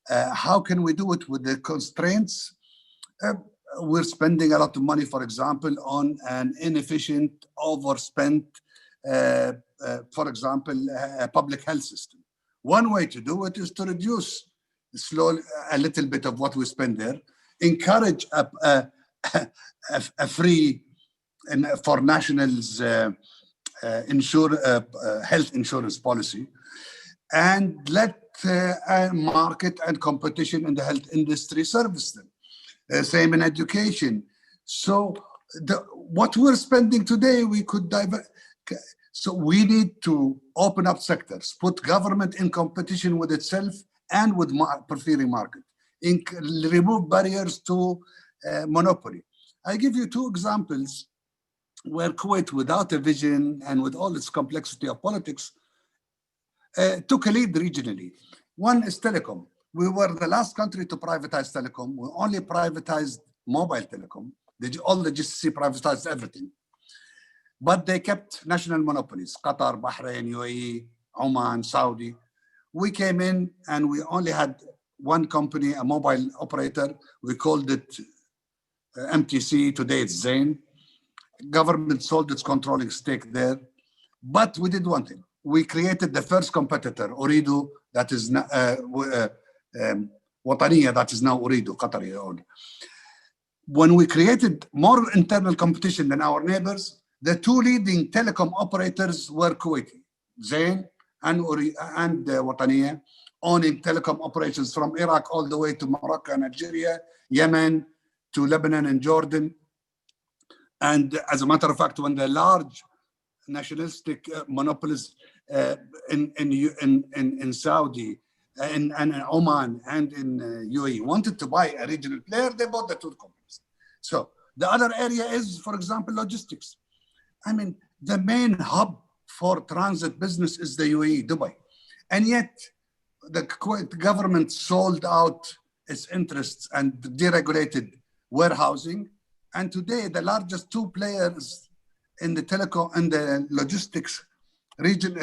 How can we do it with the constraints? We're spending a lot of money, for example, on an inefficient, overspent, for example, a public health system. One way to do it is to reduce slowly a little bit of what we spend there, encourage a free for nationals health insurance policy, and let market and competition in the health industry service them. Same in education. So what we're spending today, we could divert. So we need to open up sectors, put government in competition with itself and with preferring market, remove barriers to monopoly. I give you 2 examples where Kuwait, without a vision and with all its complexity of politics, took a lead regionally. One is telecom. We were the last country to privatize telecom. We only privatized mobile telecom. All the GCC privatized everything. But they kept national monopolies: Qatar, Bahrain, UAE, Oman, Saudi. We came in and we only had one company, a mobile operator. We called it MTC. Today it's Zain. Government sold its controlling stake there. But we did one thing. We created the first competitor, Ooredoo, that is Wataniya, that is now Ooredoo, Qatari owned. When we created more internal competition than our neighbors, the 2 leading telecom operators were Kuwaiti, Zain and Wataniya, owning telecom operations from Iraq all the way to Morocco and Algeria, Yemen to Lebanon and Jordan. And as a matter of fact, when the large nationalistic monopolies in Saudi, in Oman and in UAE wanted to buy a regional player, they bought the 2 companies. So the other area is, for example, logistics. I mean, the main hub for transit business is the UAE, Dubai. And yet the Kuwait government sold out its interests and deregulated warehousing. And today the largest 2 players in the telecom and the logistics region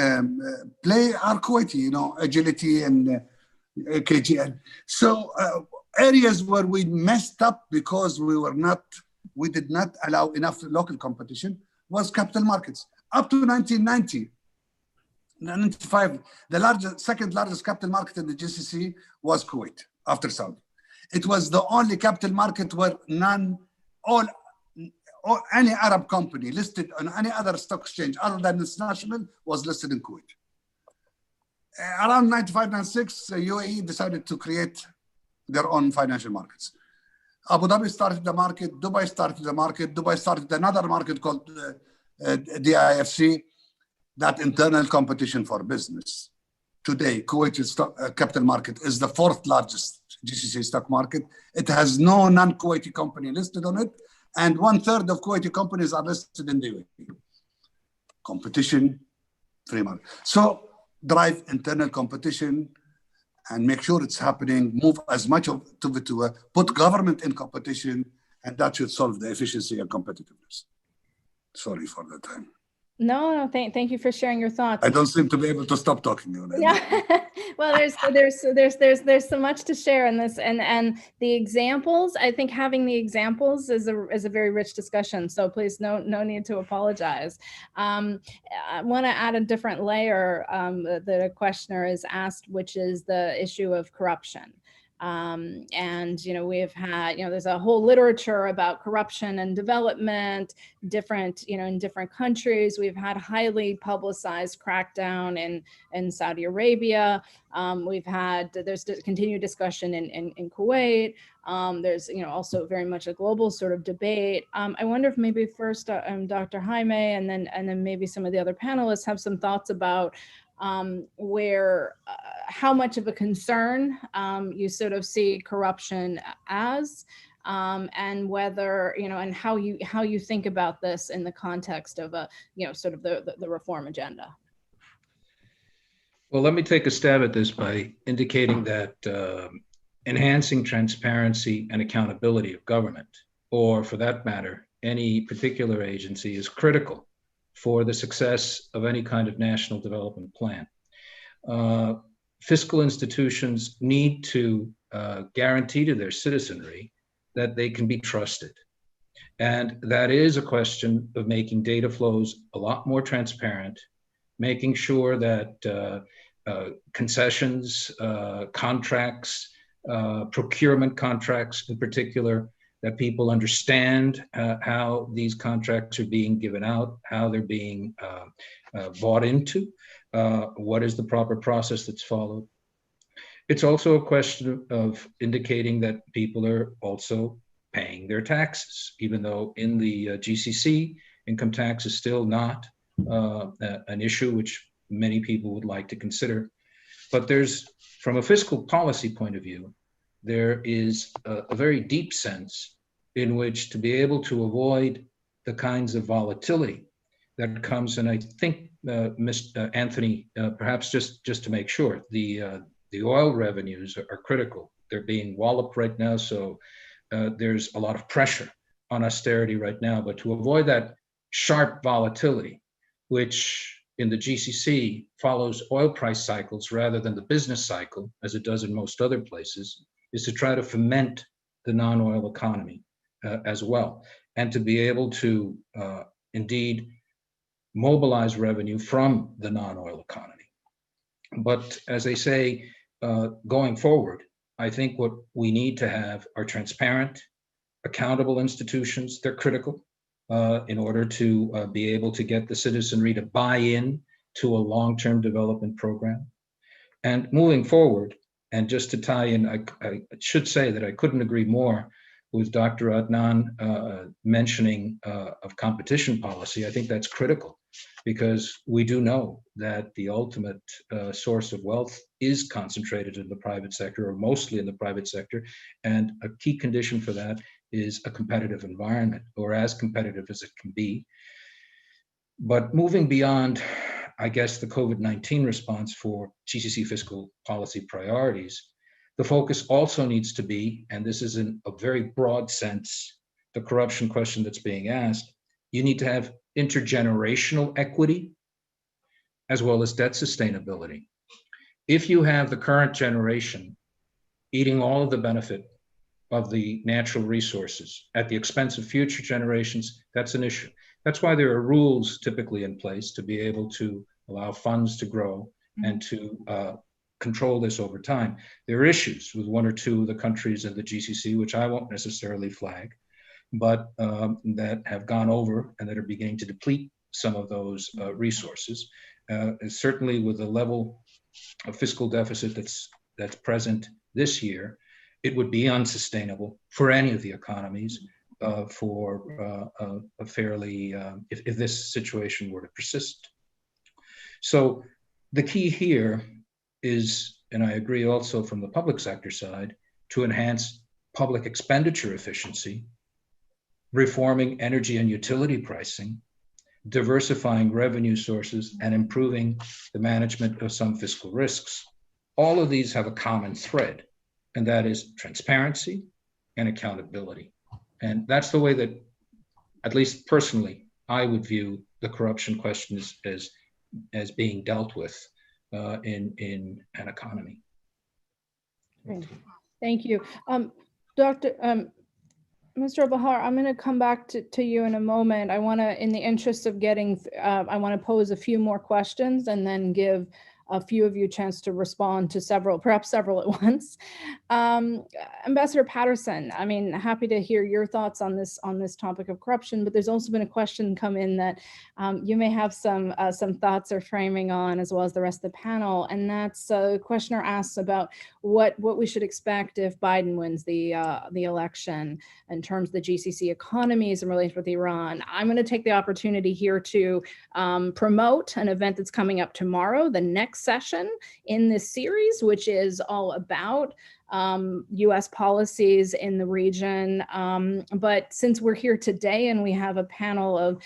play are Kuwaiti, Agility and KGL. So areas where we messed up because we were not we did not allow enough local competition was capital markets. Up to 1990, 95, the second largest capital market in the GCC was Kuwait, after Saudi. It was the only capital market where any Arab company listed on any other stock exchange other than its national was listed in Kuwait. Around 95, 96, UAE decided to create their own financial markets. Abu Dhabi started the market, Dubai started the market, Dubai started another market called DIFC, that internal competition for business. Today, Kuwait's capital market is the fourth largest GCC stock market. It has no non-Kuwaiti company listed on it, and 1/3 of Kuwaiti companies are listed in the UAE. Competition, free market. So drive internal competition and make sure it's happening, move as much of it to put government in competition, and that should solve the efficiency and competitiveness. Sorry for the time. No, thank you for sharing your thoughts. I don't seem to be able to stop talking. Yeah. Well, there's so much to share in this, and the examples. I think having the examples is a very rich discussion. So please, no need to apologize. I want to add a different layer that a questioner is asked, which is the issue of corruption. And, we've had, there's a whole literature about corruption and development, different, in different countries. We've had highly publicized crackdown in Saudi Arabia. There's continued discussion in Kuwait. There's, also very much a global sort of debate. I wonder if maybe first Dr. Jaime and then maybe some of the other panelists have some thoughts about how much of a concern you sort of see corruption as, and whether, and how you think about this in the context of sort of the reform agenda. Well, let me take a stab at this by indicating that enhancing transparency and accountability of government, or for that matter, any particular agency, is critical for the success of any kind of national development plan. Fiscal institutions need to guarantee to their citizenry that they can be trusted. And that is a question of making data flows a lot more transparent, making sure that concessions, contracts, procurement contracts in particular, that people understand how these contracts are being given out, how they're being bought into, what is the proper process that's followed. It's also a question of indicating that people are also paying their taxes, even though in the GCC, income tax is still not an issue which many people would like to consider. But from a fiscal policy point of view, there is a very deep sense in which to be able to avoid the kinds of volatility that comes, and I think, Anthony, perhaps just to make sure, the oil revenues are critical. They're being walloped right now, so there's a lot of pressure on austerity right now. But to avoid that sharp volatility, which in the GCC follows oil price cycles rather than the business cycle, as it does in most other places, is to try to foment the non-oil economy as well, and to be able to indeed mobilize revenue from the non-oil economy. But as I say, going forward, I think what we need to have are transparent, accountable institutions. They're critical in order to be able to get the citizenry to buy in to a long-term development program. And moving forward, and just to tie in, I should say that I couldn't agree more with Dr. Adnan mentioning of competition policy. I think that's critical, because we do know that the ultimate source of wealth is concentrated in the private sector, or mostly in the private sector. And a key condition for that is a competitive environment, or as competitive as it can be. But moving beyond, I guess, the COVID-19 response for GCC fiscal policy priorities, the focus also needs to be, and this is in a very broad sense, the corruption question that's being asked, you need to have intergenerational equity as well as debt sustainability. If you have the current generation eating all of the benefit of the natural resources at the expense of future generations, that's an issue. That's why there are rules typically in place to be able to allow funds to grow and to control this over time. There are issues with one or two of the countries in the GCC, which I won't necessarily flag, but that have gone over and that are beginning to deplete some of those resources. Certainly with the level of fiscal deficit that's present this year, it would be unsustainable for any of the economies for a fairly, if this situation were to persist. So the key here is, and I agree also from the public sector side, to enhance public expenditure efficiency, reforming energy and utility pricing, diversifying revenue sources, and improving the management of some fiscal risks. All of these have a common thread, and that is transparency and accountability. And that's the way that, at least personally, I would view the corruption question as being dealt with in an economy. Great. Thank you. Mr. Albahar, I'm going to come back to you in a moment. I want to, in the interest of getting, I want to pose a few more questions and then give a few of you a chance to respond to several, perhaps several at once. Ambassador Paterson, I mean, happy to hear your thoughts on this topic of corruption, but there's also been a question come in that you may have some thoughts or framing on, as well as the rest of the panel, and that's a questioner asks about what we should expect if Biden wins the election in terms of the GCC economies and relations with Iran. I'm going to take the opportunity here to promote an event that's coming up tomorrow, the next session in this series, which is all about U.S. policies in the region. But since we're here today and we have a panel of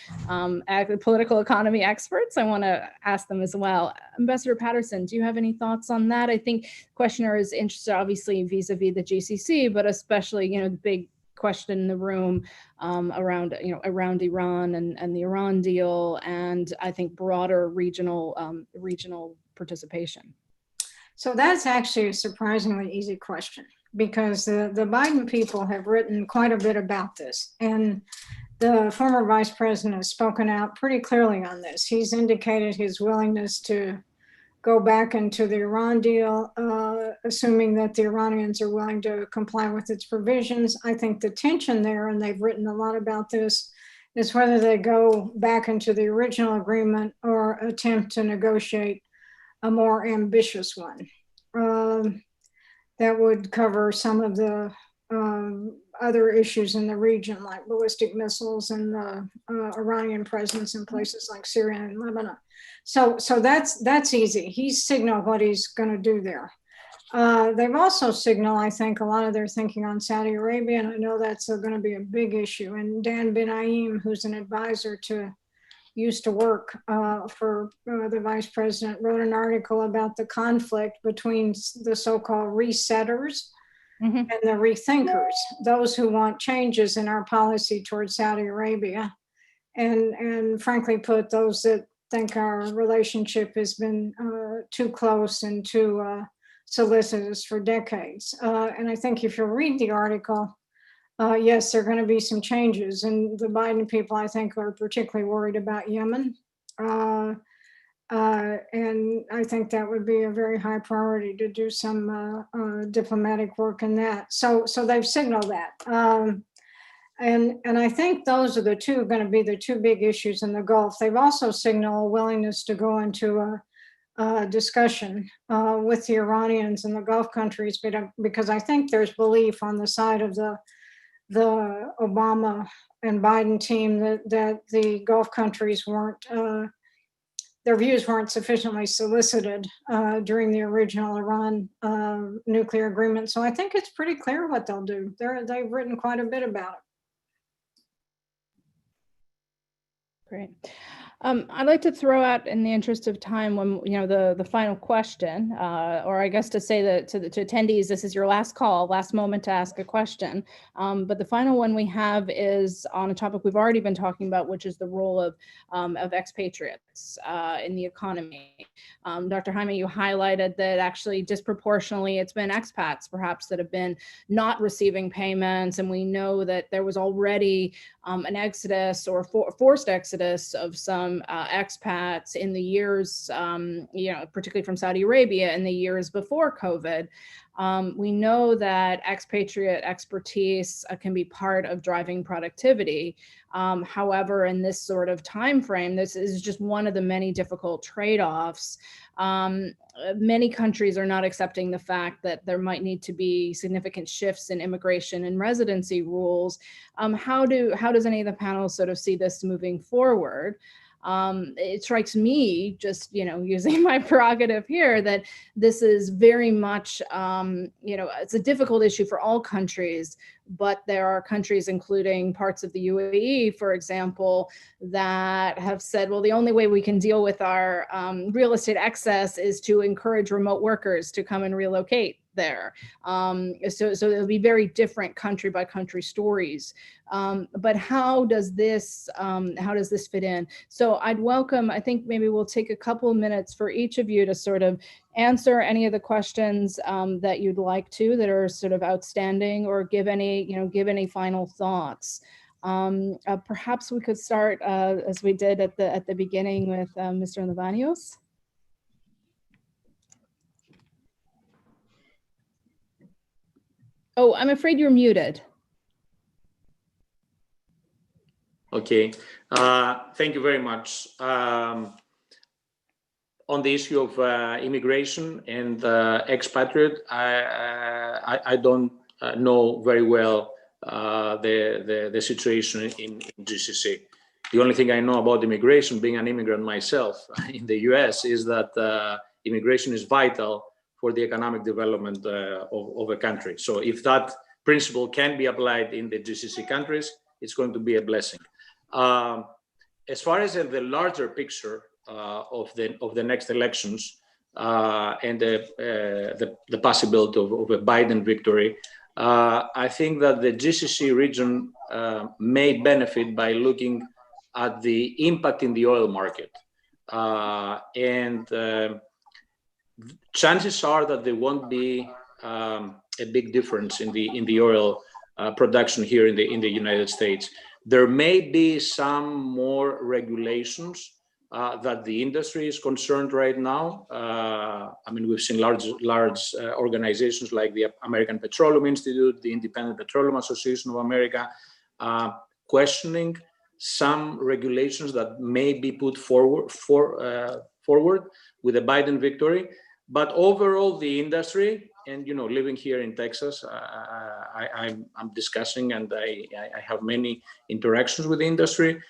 political economy experts, I want to ask them as well. Ambassador Paterson, do you have any thoughts on that? I think the questioner is interested, obviously, vis-a-vis the GCC, but especially, the big question in the room around Iran and the Iran deal, and I think broader regional participation. So that's actually a surprisingly easy question, because the Biden people have written quite a bit about this, and the former vice president has spoken out pretty clearly on this. He's indicated his willingness to go back into the Iran deal, assuming that the Iranians are willing to comply with its provisions. I think the tension there, and they've written a lot about this, is whether they go back into the original agreement or attempt to negotiate a more ambitious one that would cover some of the other issues in the region, like ballistic missiles and the Iranian presence in places like Syria and Lebanon. So that's easy. He's signaled what he's going to do there. They've also signaled, I think, a lot of their thinking on Saudi Arabia, and I know that's going to be a big issue. And Dan bin Aim, who's an advisor used to work for the vice president, wrote an article about the conflict between the so-called resetters and the rethinkers, those who want changes in our policy towards Saudi Arabia, and frankly put, those that think our relationship has been too close and too solicitous for decades. And I think if you read the article, yes, there are going to be some changes, and the Biden people, I think, are particularly worried about Yemen. And I think that would be a very high priority to do some diplomatic work in that. So they've signaled that. And I think those are going to be the two big issues in the Gulf. They've also signaled a willingness to go into a discussion with the Iranians and the Gulf countries, because I think there's belief on the side of the Obama and Biden team that the Gulf countries their views weren't sufficiently solicited during the original Iran nuclear agreement. So I think it's pretty clear what they'll do. They've written quite a bit about it. Great. I'd like to throw out, in the interest of time, when the final question, or I guess to say that to attendees, this is your last call, last moment to ask a question. But the final one we have is on a topic we've already been talking about, which is the role of expatriates in the economy. Dr. Jaime, you highlighted that actually disproportionately it's been expats perhaps that have been not receiving payments, and we know that there was already an exodus or forced exodus of some expats in the years, particularly from Saudi Arabia in the years before COVID. We know that expatriate expertise can be part of driving productivity. However, in this sort of time frame, this is just one of the many difficult trade-offs. Many countries are not accepting the fact that there might need to be significant shifts in immigration and residency rules. How does any of the panels sort of see this moving forward? It strikes me, just using my prerogative here, that this is very much it's a difficult issue for all countries, but there are countries, including parts of the UAE, for example, that have said, well, the only way we can deal with our real estate excess is to encourage remote workers to come and relocate there. So it'll be very different country by country stories. But how does this fit in? So I'd welcome, I think maybe we'll take a couple of minutes for each of you to sort of answer any of the questions that you'd like to, that are sort of outstanding, or give any final thoughts. Perhaps we could start as we did at the beginning with Mr. Livanios. Oh, I'm afraid you're muted. Okay, thank you very much. On the issue of immigration and expatriate, I don't know very well the situation in GCC. The only thing I know about immigration, being an immigrant myself in the US, is that immigration is vital for the economic development of a country. So if that principle can be applied in the GCC countries, it's going to be a blessing. As far as the larger picture of the next elections and the possibility of a Biden victory, I think that the GCC region may benefit by looking at the impact in the oil market. Chances are that there won't be a big difference in the oil production here in the United States. There may be some more regulations that the industry is concerned right now. I mean, we've seen large organizations like the American Petroleum Institute, the Independent Petroleum Association of America, questioning some regulations that may be put forward with a Biden victory. But overall, the industry, and living here in Texas, I'm discussing, and I have many interactions with the industry.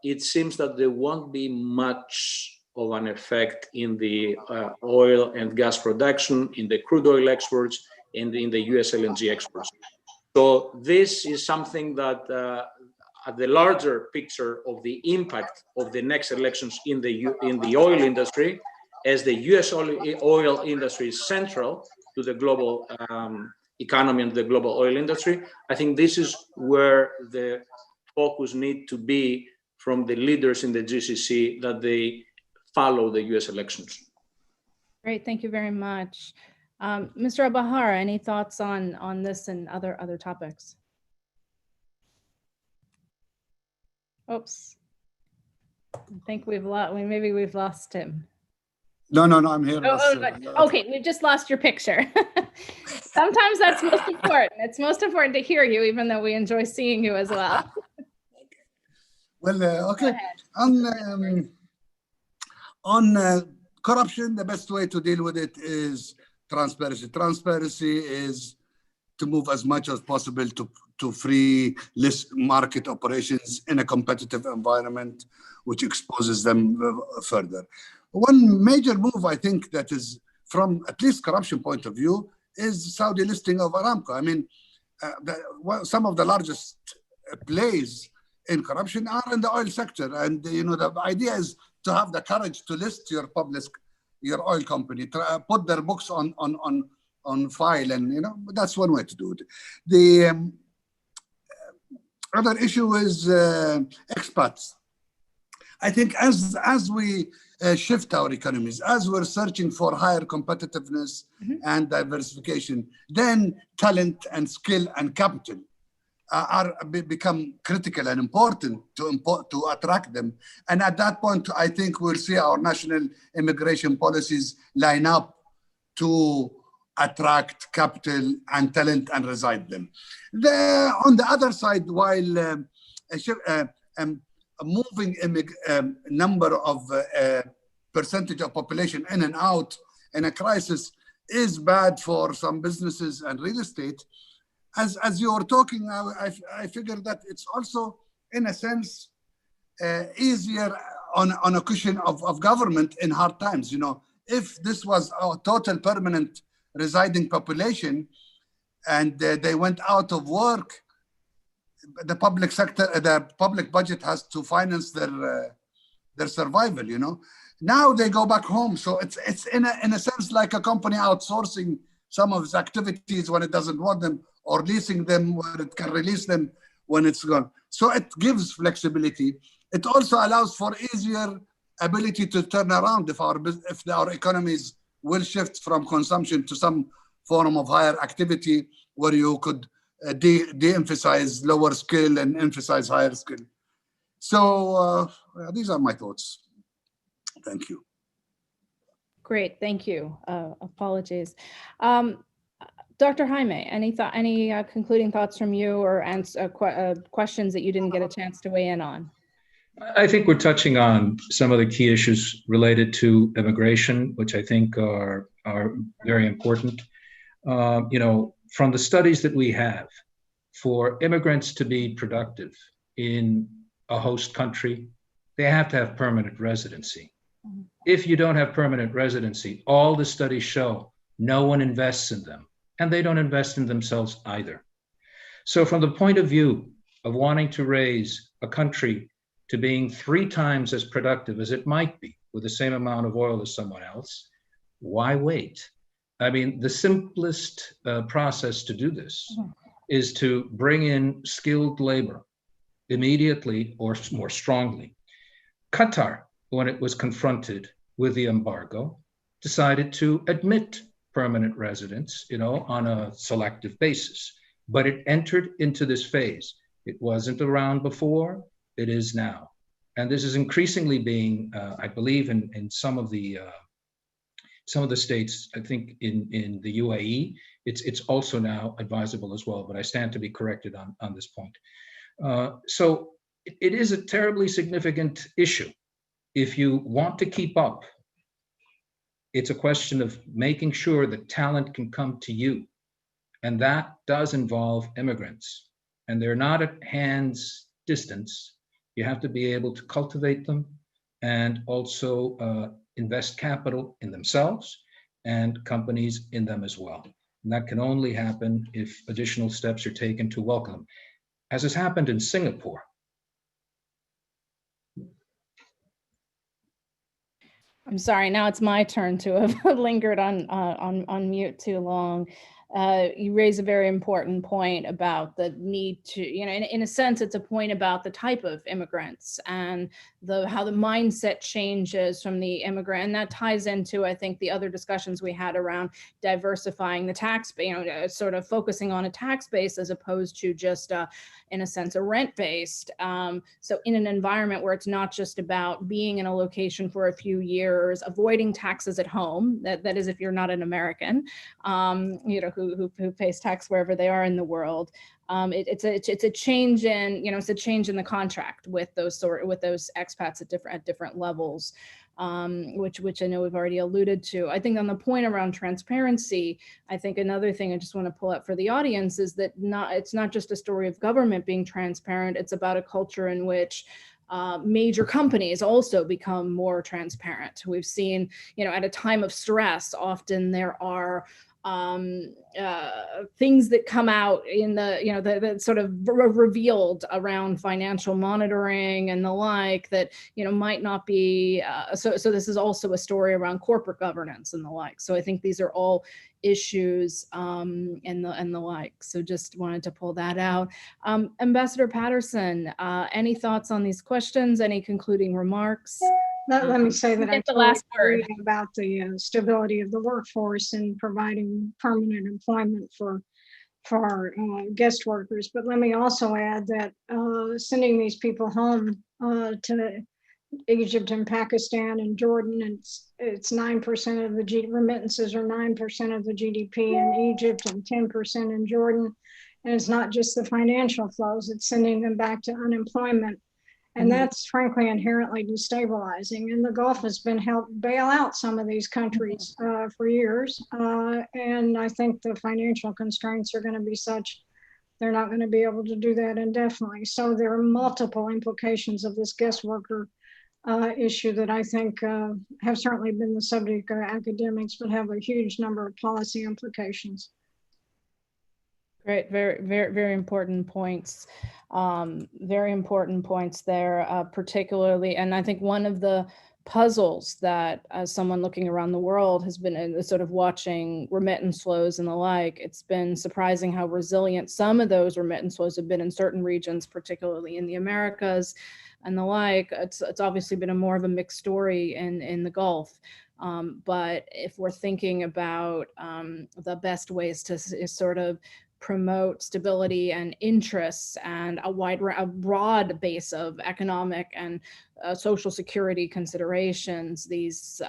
It seems that there won't be much of an effect in the oil and gas production, in the crude oil exports, and in the US LNG exports. So this is something that at the larger picture of the impact of the next elections in the oil industry, as the US oil industry is central to the global economy and the global oil industry, I think this is where the focus needs to be from the leaders in the GCC, that they follow the US elections. Great, thank you very much. Mr. Albahar, any thoughts on this and other topics? Oops, I think maybe we've lost him. No, I'm here. Okay, we've just lost your picture. Sometimes that's most important. It's most important to hear you, even though we enjoy seeing you as well. Well, okay. On corruption, the best way to deal with it is transparency. Transparency is to move as much as possible to free list market operations in a competitive environment, which exposes them further. One major move, I think, that is from at least corruption point of view, is Saudi listing of Aramco. I mean, some of the largest plays in corruption are in the oil sector. And the idea is to have the courage to list your oil company, put their books on file, and that's one way to do it. The other issue is expats. I think as we shift our economies, as we're searching for higher competitiveness and diversification, then talent and skill and capital become critical and important to attract them. And at that point, I think we'll see our national immigration policies line up to attract capital and talent and reside them. On the other side, while moving number of percentage of population in and out in a crisis is bad for some businesses and real estate, as you were talking, I figured that it's also, in a sense, easier on a cushion of government in hard times. If this was a total permanent residing population and they went out of work, the public sector, the public budget has to finance their survival. Now they go back home, so it's in a sense like a company outsourcing some of its activities when it doesn't want them, or leasing them where it can release them when it's gone. So it gives flexibility. It also allows for easier ability to turn around if our economies will shift from consumption to some form of higher activity where you could de-emphasize lower skill and emphasize higher skill. So these are my thoughts. Thank you. Great, thank you. Apologies. Dr. Jaime, any concluding thoughts from you, or questions that you didn't get a chance to weigh in on? I think we're touching on some of the key issues related to immigration, which I think are very important. From the studies that we have, for immigrants to be productive in a host country, they have to have permanent residency. If you don't have permanent residency, all the studies show no one invests in them, and they don't invest in themselves either. So from the point of view of wanting to raise a country to being 3 times as productive as it might be with the same amount of oil as someone else, why wait? I mean, the simplest process to do this is to bring in skilled labor immediately or more strongly. Qatar, when it was confronted with the embargo, decided to admit permanent residents, on a selective basis, but it entered into this phase. It wasn't around before, it is now. And this is increasingly being, I believe in some of the states, I think in the UAE, it's also now advisable as well, but I stand to be corrected on this point. So it is a terribly significant issue. If you want to keep up, it's a question of making sure that talent can come to you. And that does involve immigrants. And they're not at hand's distance. You have to be able to cultivate them and also invest capital in themselves and companies in them as well. And that can only happen if additional steps are taken to welcome them, as has happened in Singapore. I'm sorry, now it's my turn to have lingered on mute too long. You raise a very important point about the need to, in a sense, it's a point about the type of immigrants and how the mindset changes from the immigrant. And that ties into, I think, the other discussions we had around diversifying the tax, sort of focusing on a tax base as opposed to just, in a sense, a rent-based. So in an environment where it's not just about being in a location for a few years, avoiding taxes at home, that is if you're not an American, who pays tax wherever they are in the world. It's a change in, it's a change in the contract with those expats at different levels, which I know we've already alluded to. I think on the point around transparency, I think another thing I just want to pull up for the audience is that it's not just a story of government being transparent. It's about a culture in which major companies also become more transparent. We've seen, at a time of stress, often there are things that come out in the sort of revealed around financial monitoring and the like that might not be so this is also a story around corporate governance and the like. So I think these are all issues and the like. So just wanted to pull that out. Ambassador Paterson, any thoughts on these questions? Any concluding remarks? Let me say that I the last word agree about the stability of the workforce and providing permanent employment for guest workers. But let me also add that sending these people home to Egypt and Pakistan and Jordan, it's 9% of the remittances are 9% of the GDP in Egypt and 10% in Jordan. And it's not just the financial flows, it's sending them back to unemployment. And that's frankly inherently destabilizing. And the Gulf has been helped bail out some of these countries for years. And I think the financial constraints are going to be such, they're not going to be able to do that indefinitely. So there are multiple implications of this guest worker issue that I think have certainly been the subject of academics, but have a huge number of policy implications. Great, very important points. Very important points there, particularly. And I think one of the puzzles that, as someone looking around the world, has been sort of watching remittance flows and the like, it's been surprising how resilient some of those remittance flows have been in certain regions, particularly in the Americas and the like. It's obviously been more of a mixed story in the Gulf. But if we're thinking about the best ways to sort of promote stability and interests and a broad base of economic and social security considerations, this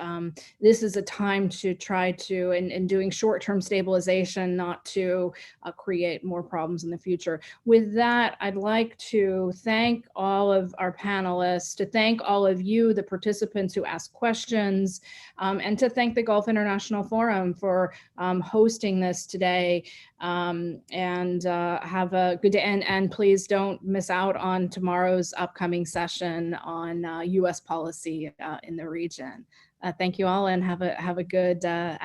is a time to try to, in doing short-term stabilization, not to create more problems in the future. With that, I'd like to thank all of our panelists, to thank all of you, the participants who asked questions, and to thank the Gulf International Forum for hosting this today. And have a good day. And please don't miss out on tomorrow's upcoming session on U.S. policy in the region. Thank you all, and have a good afternoon.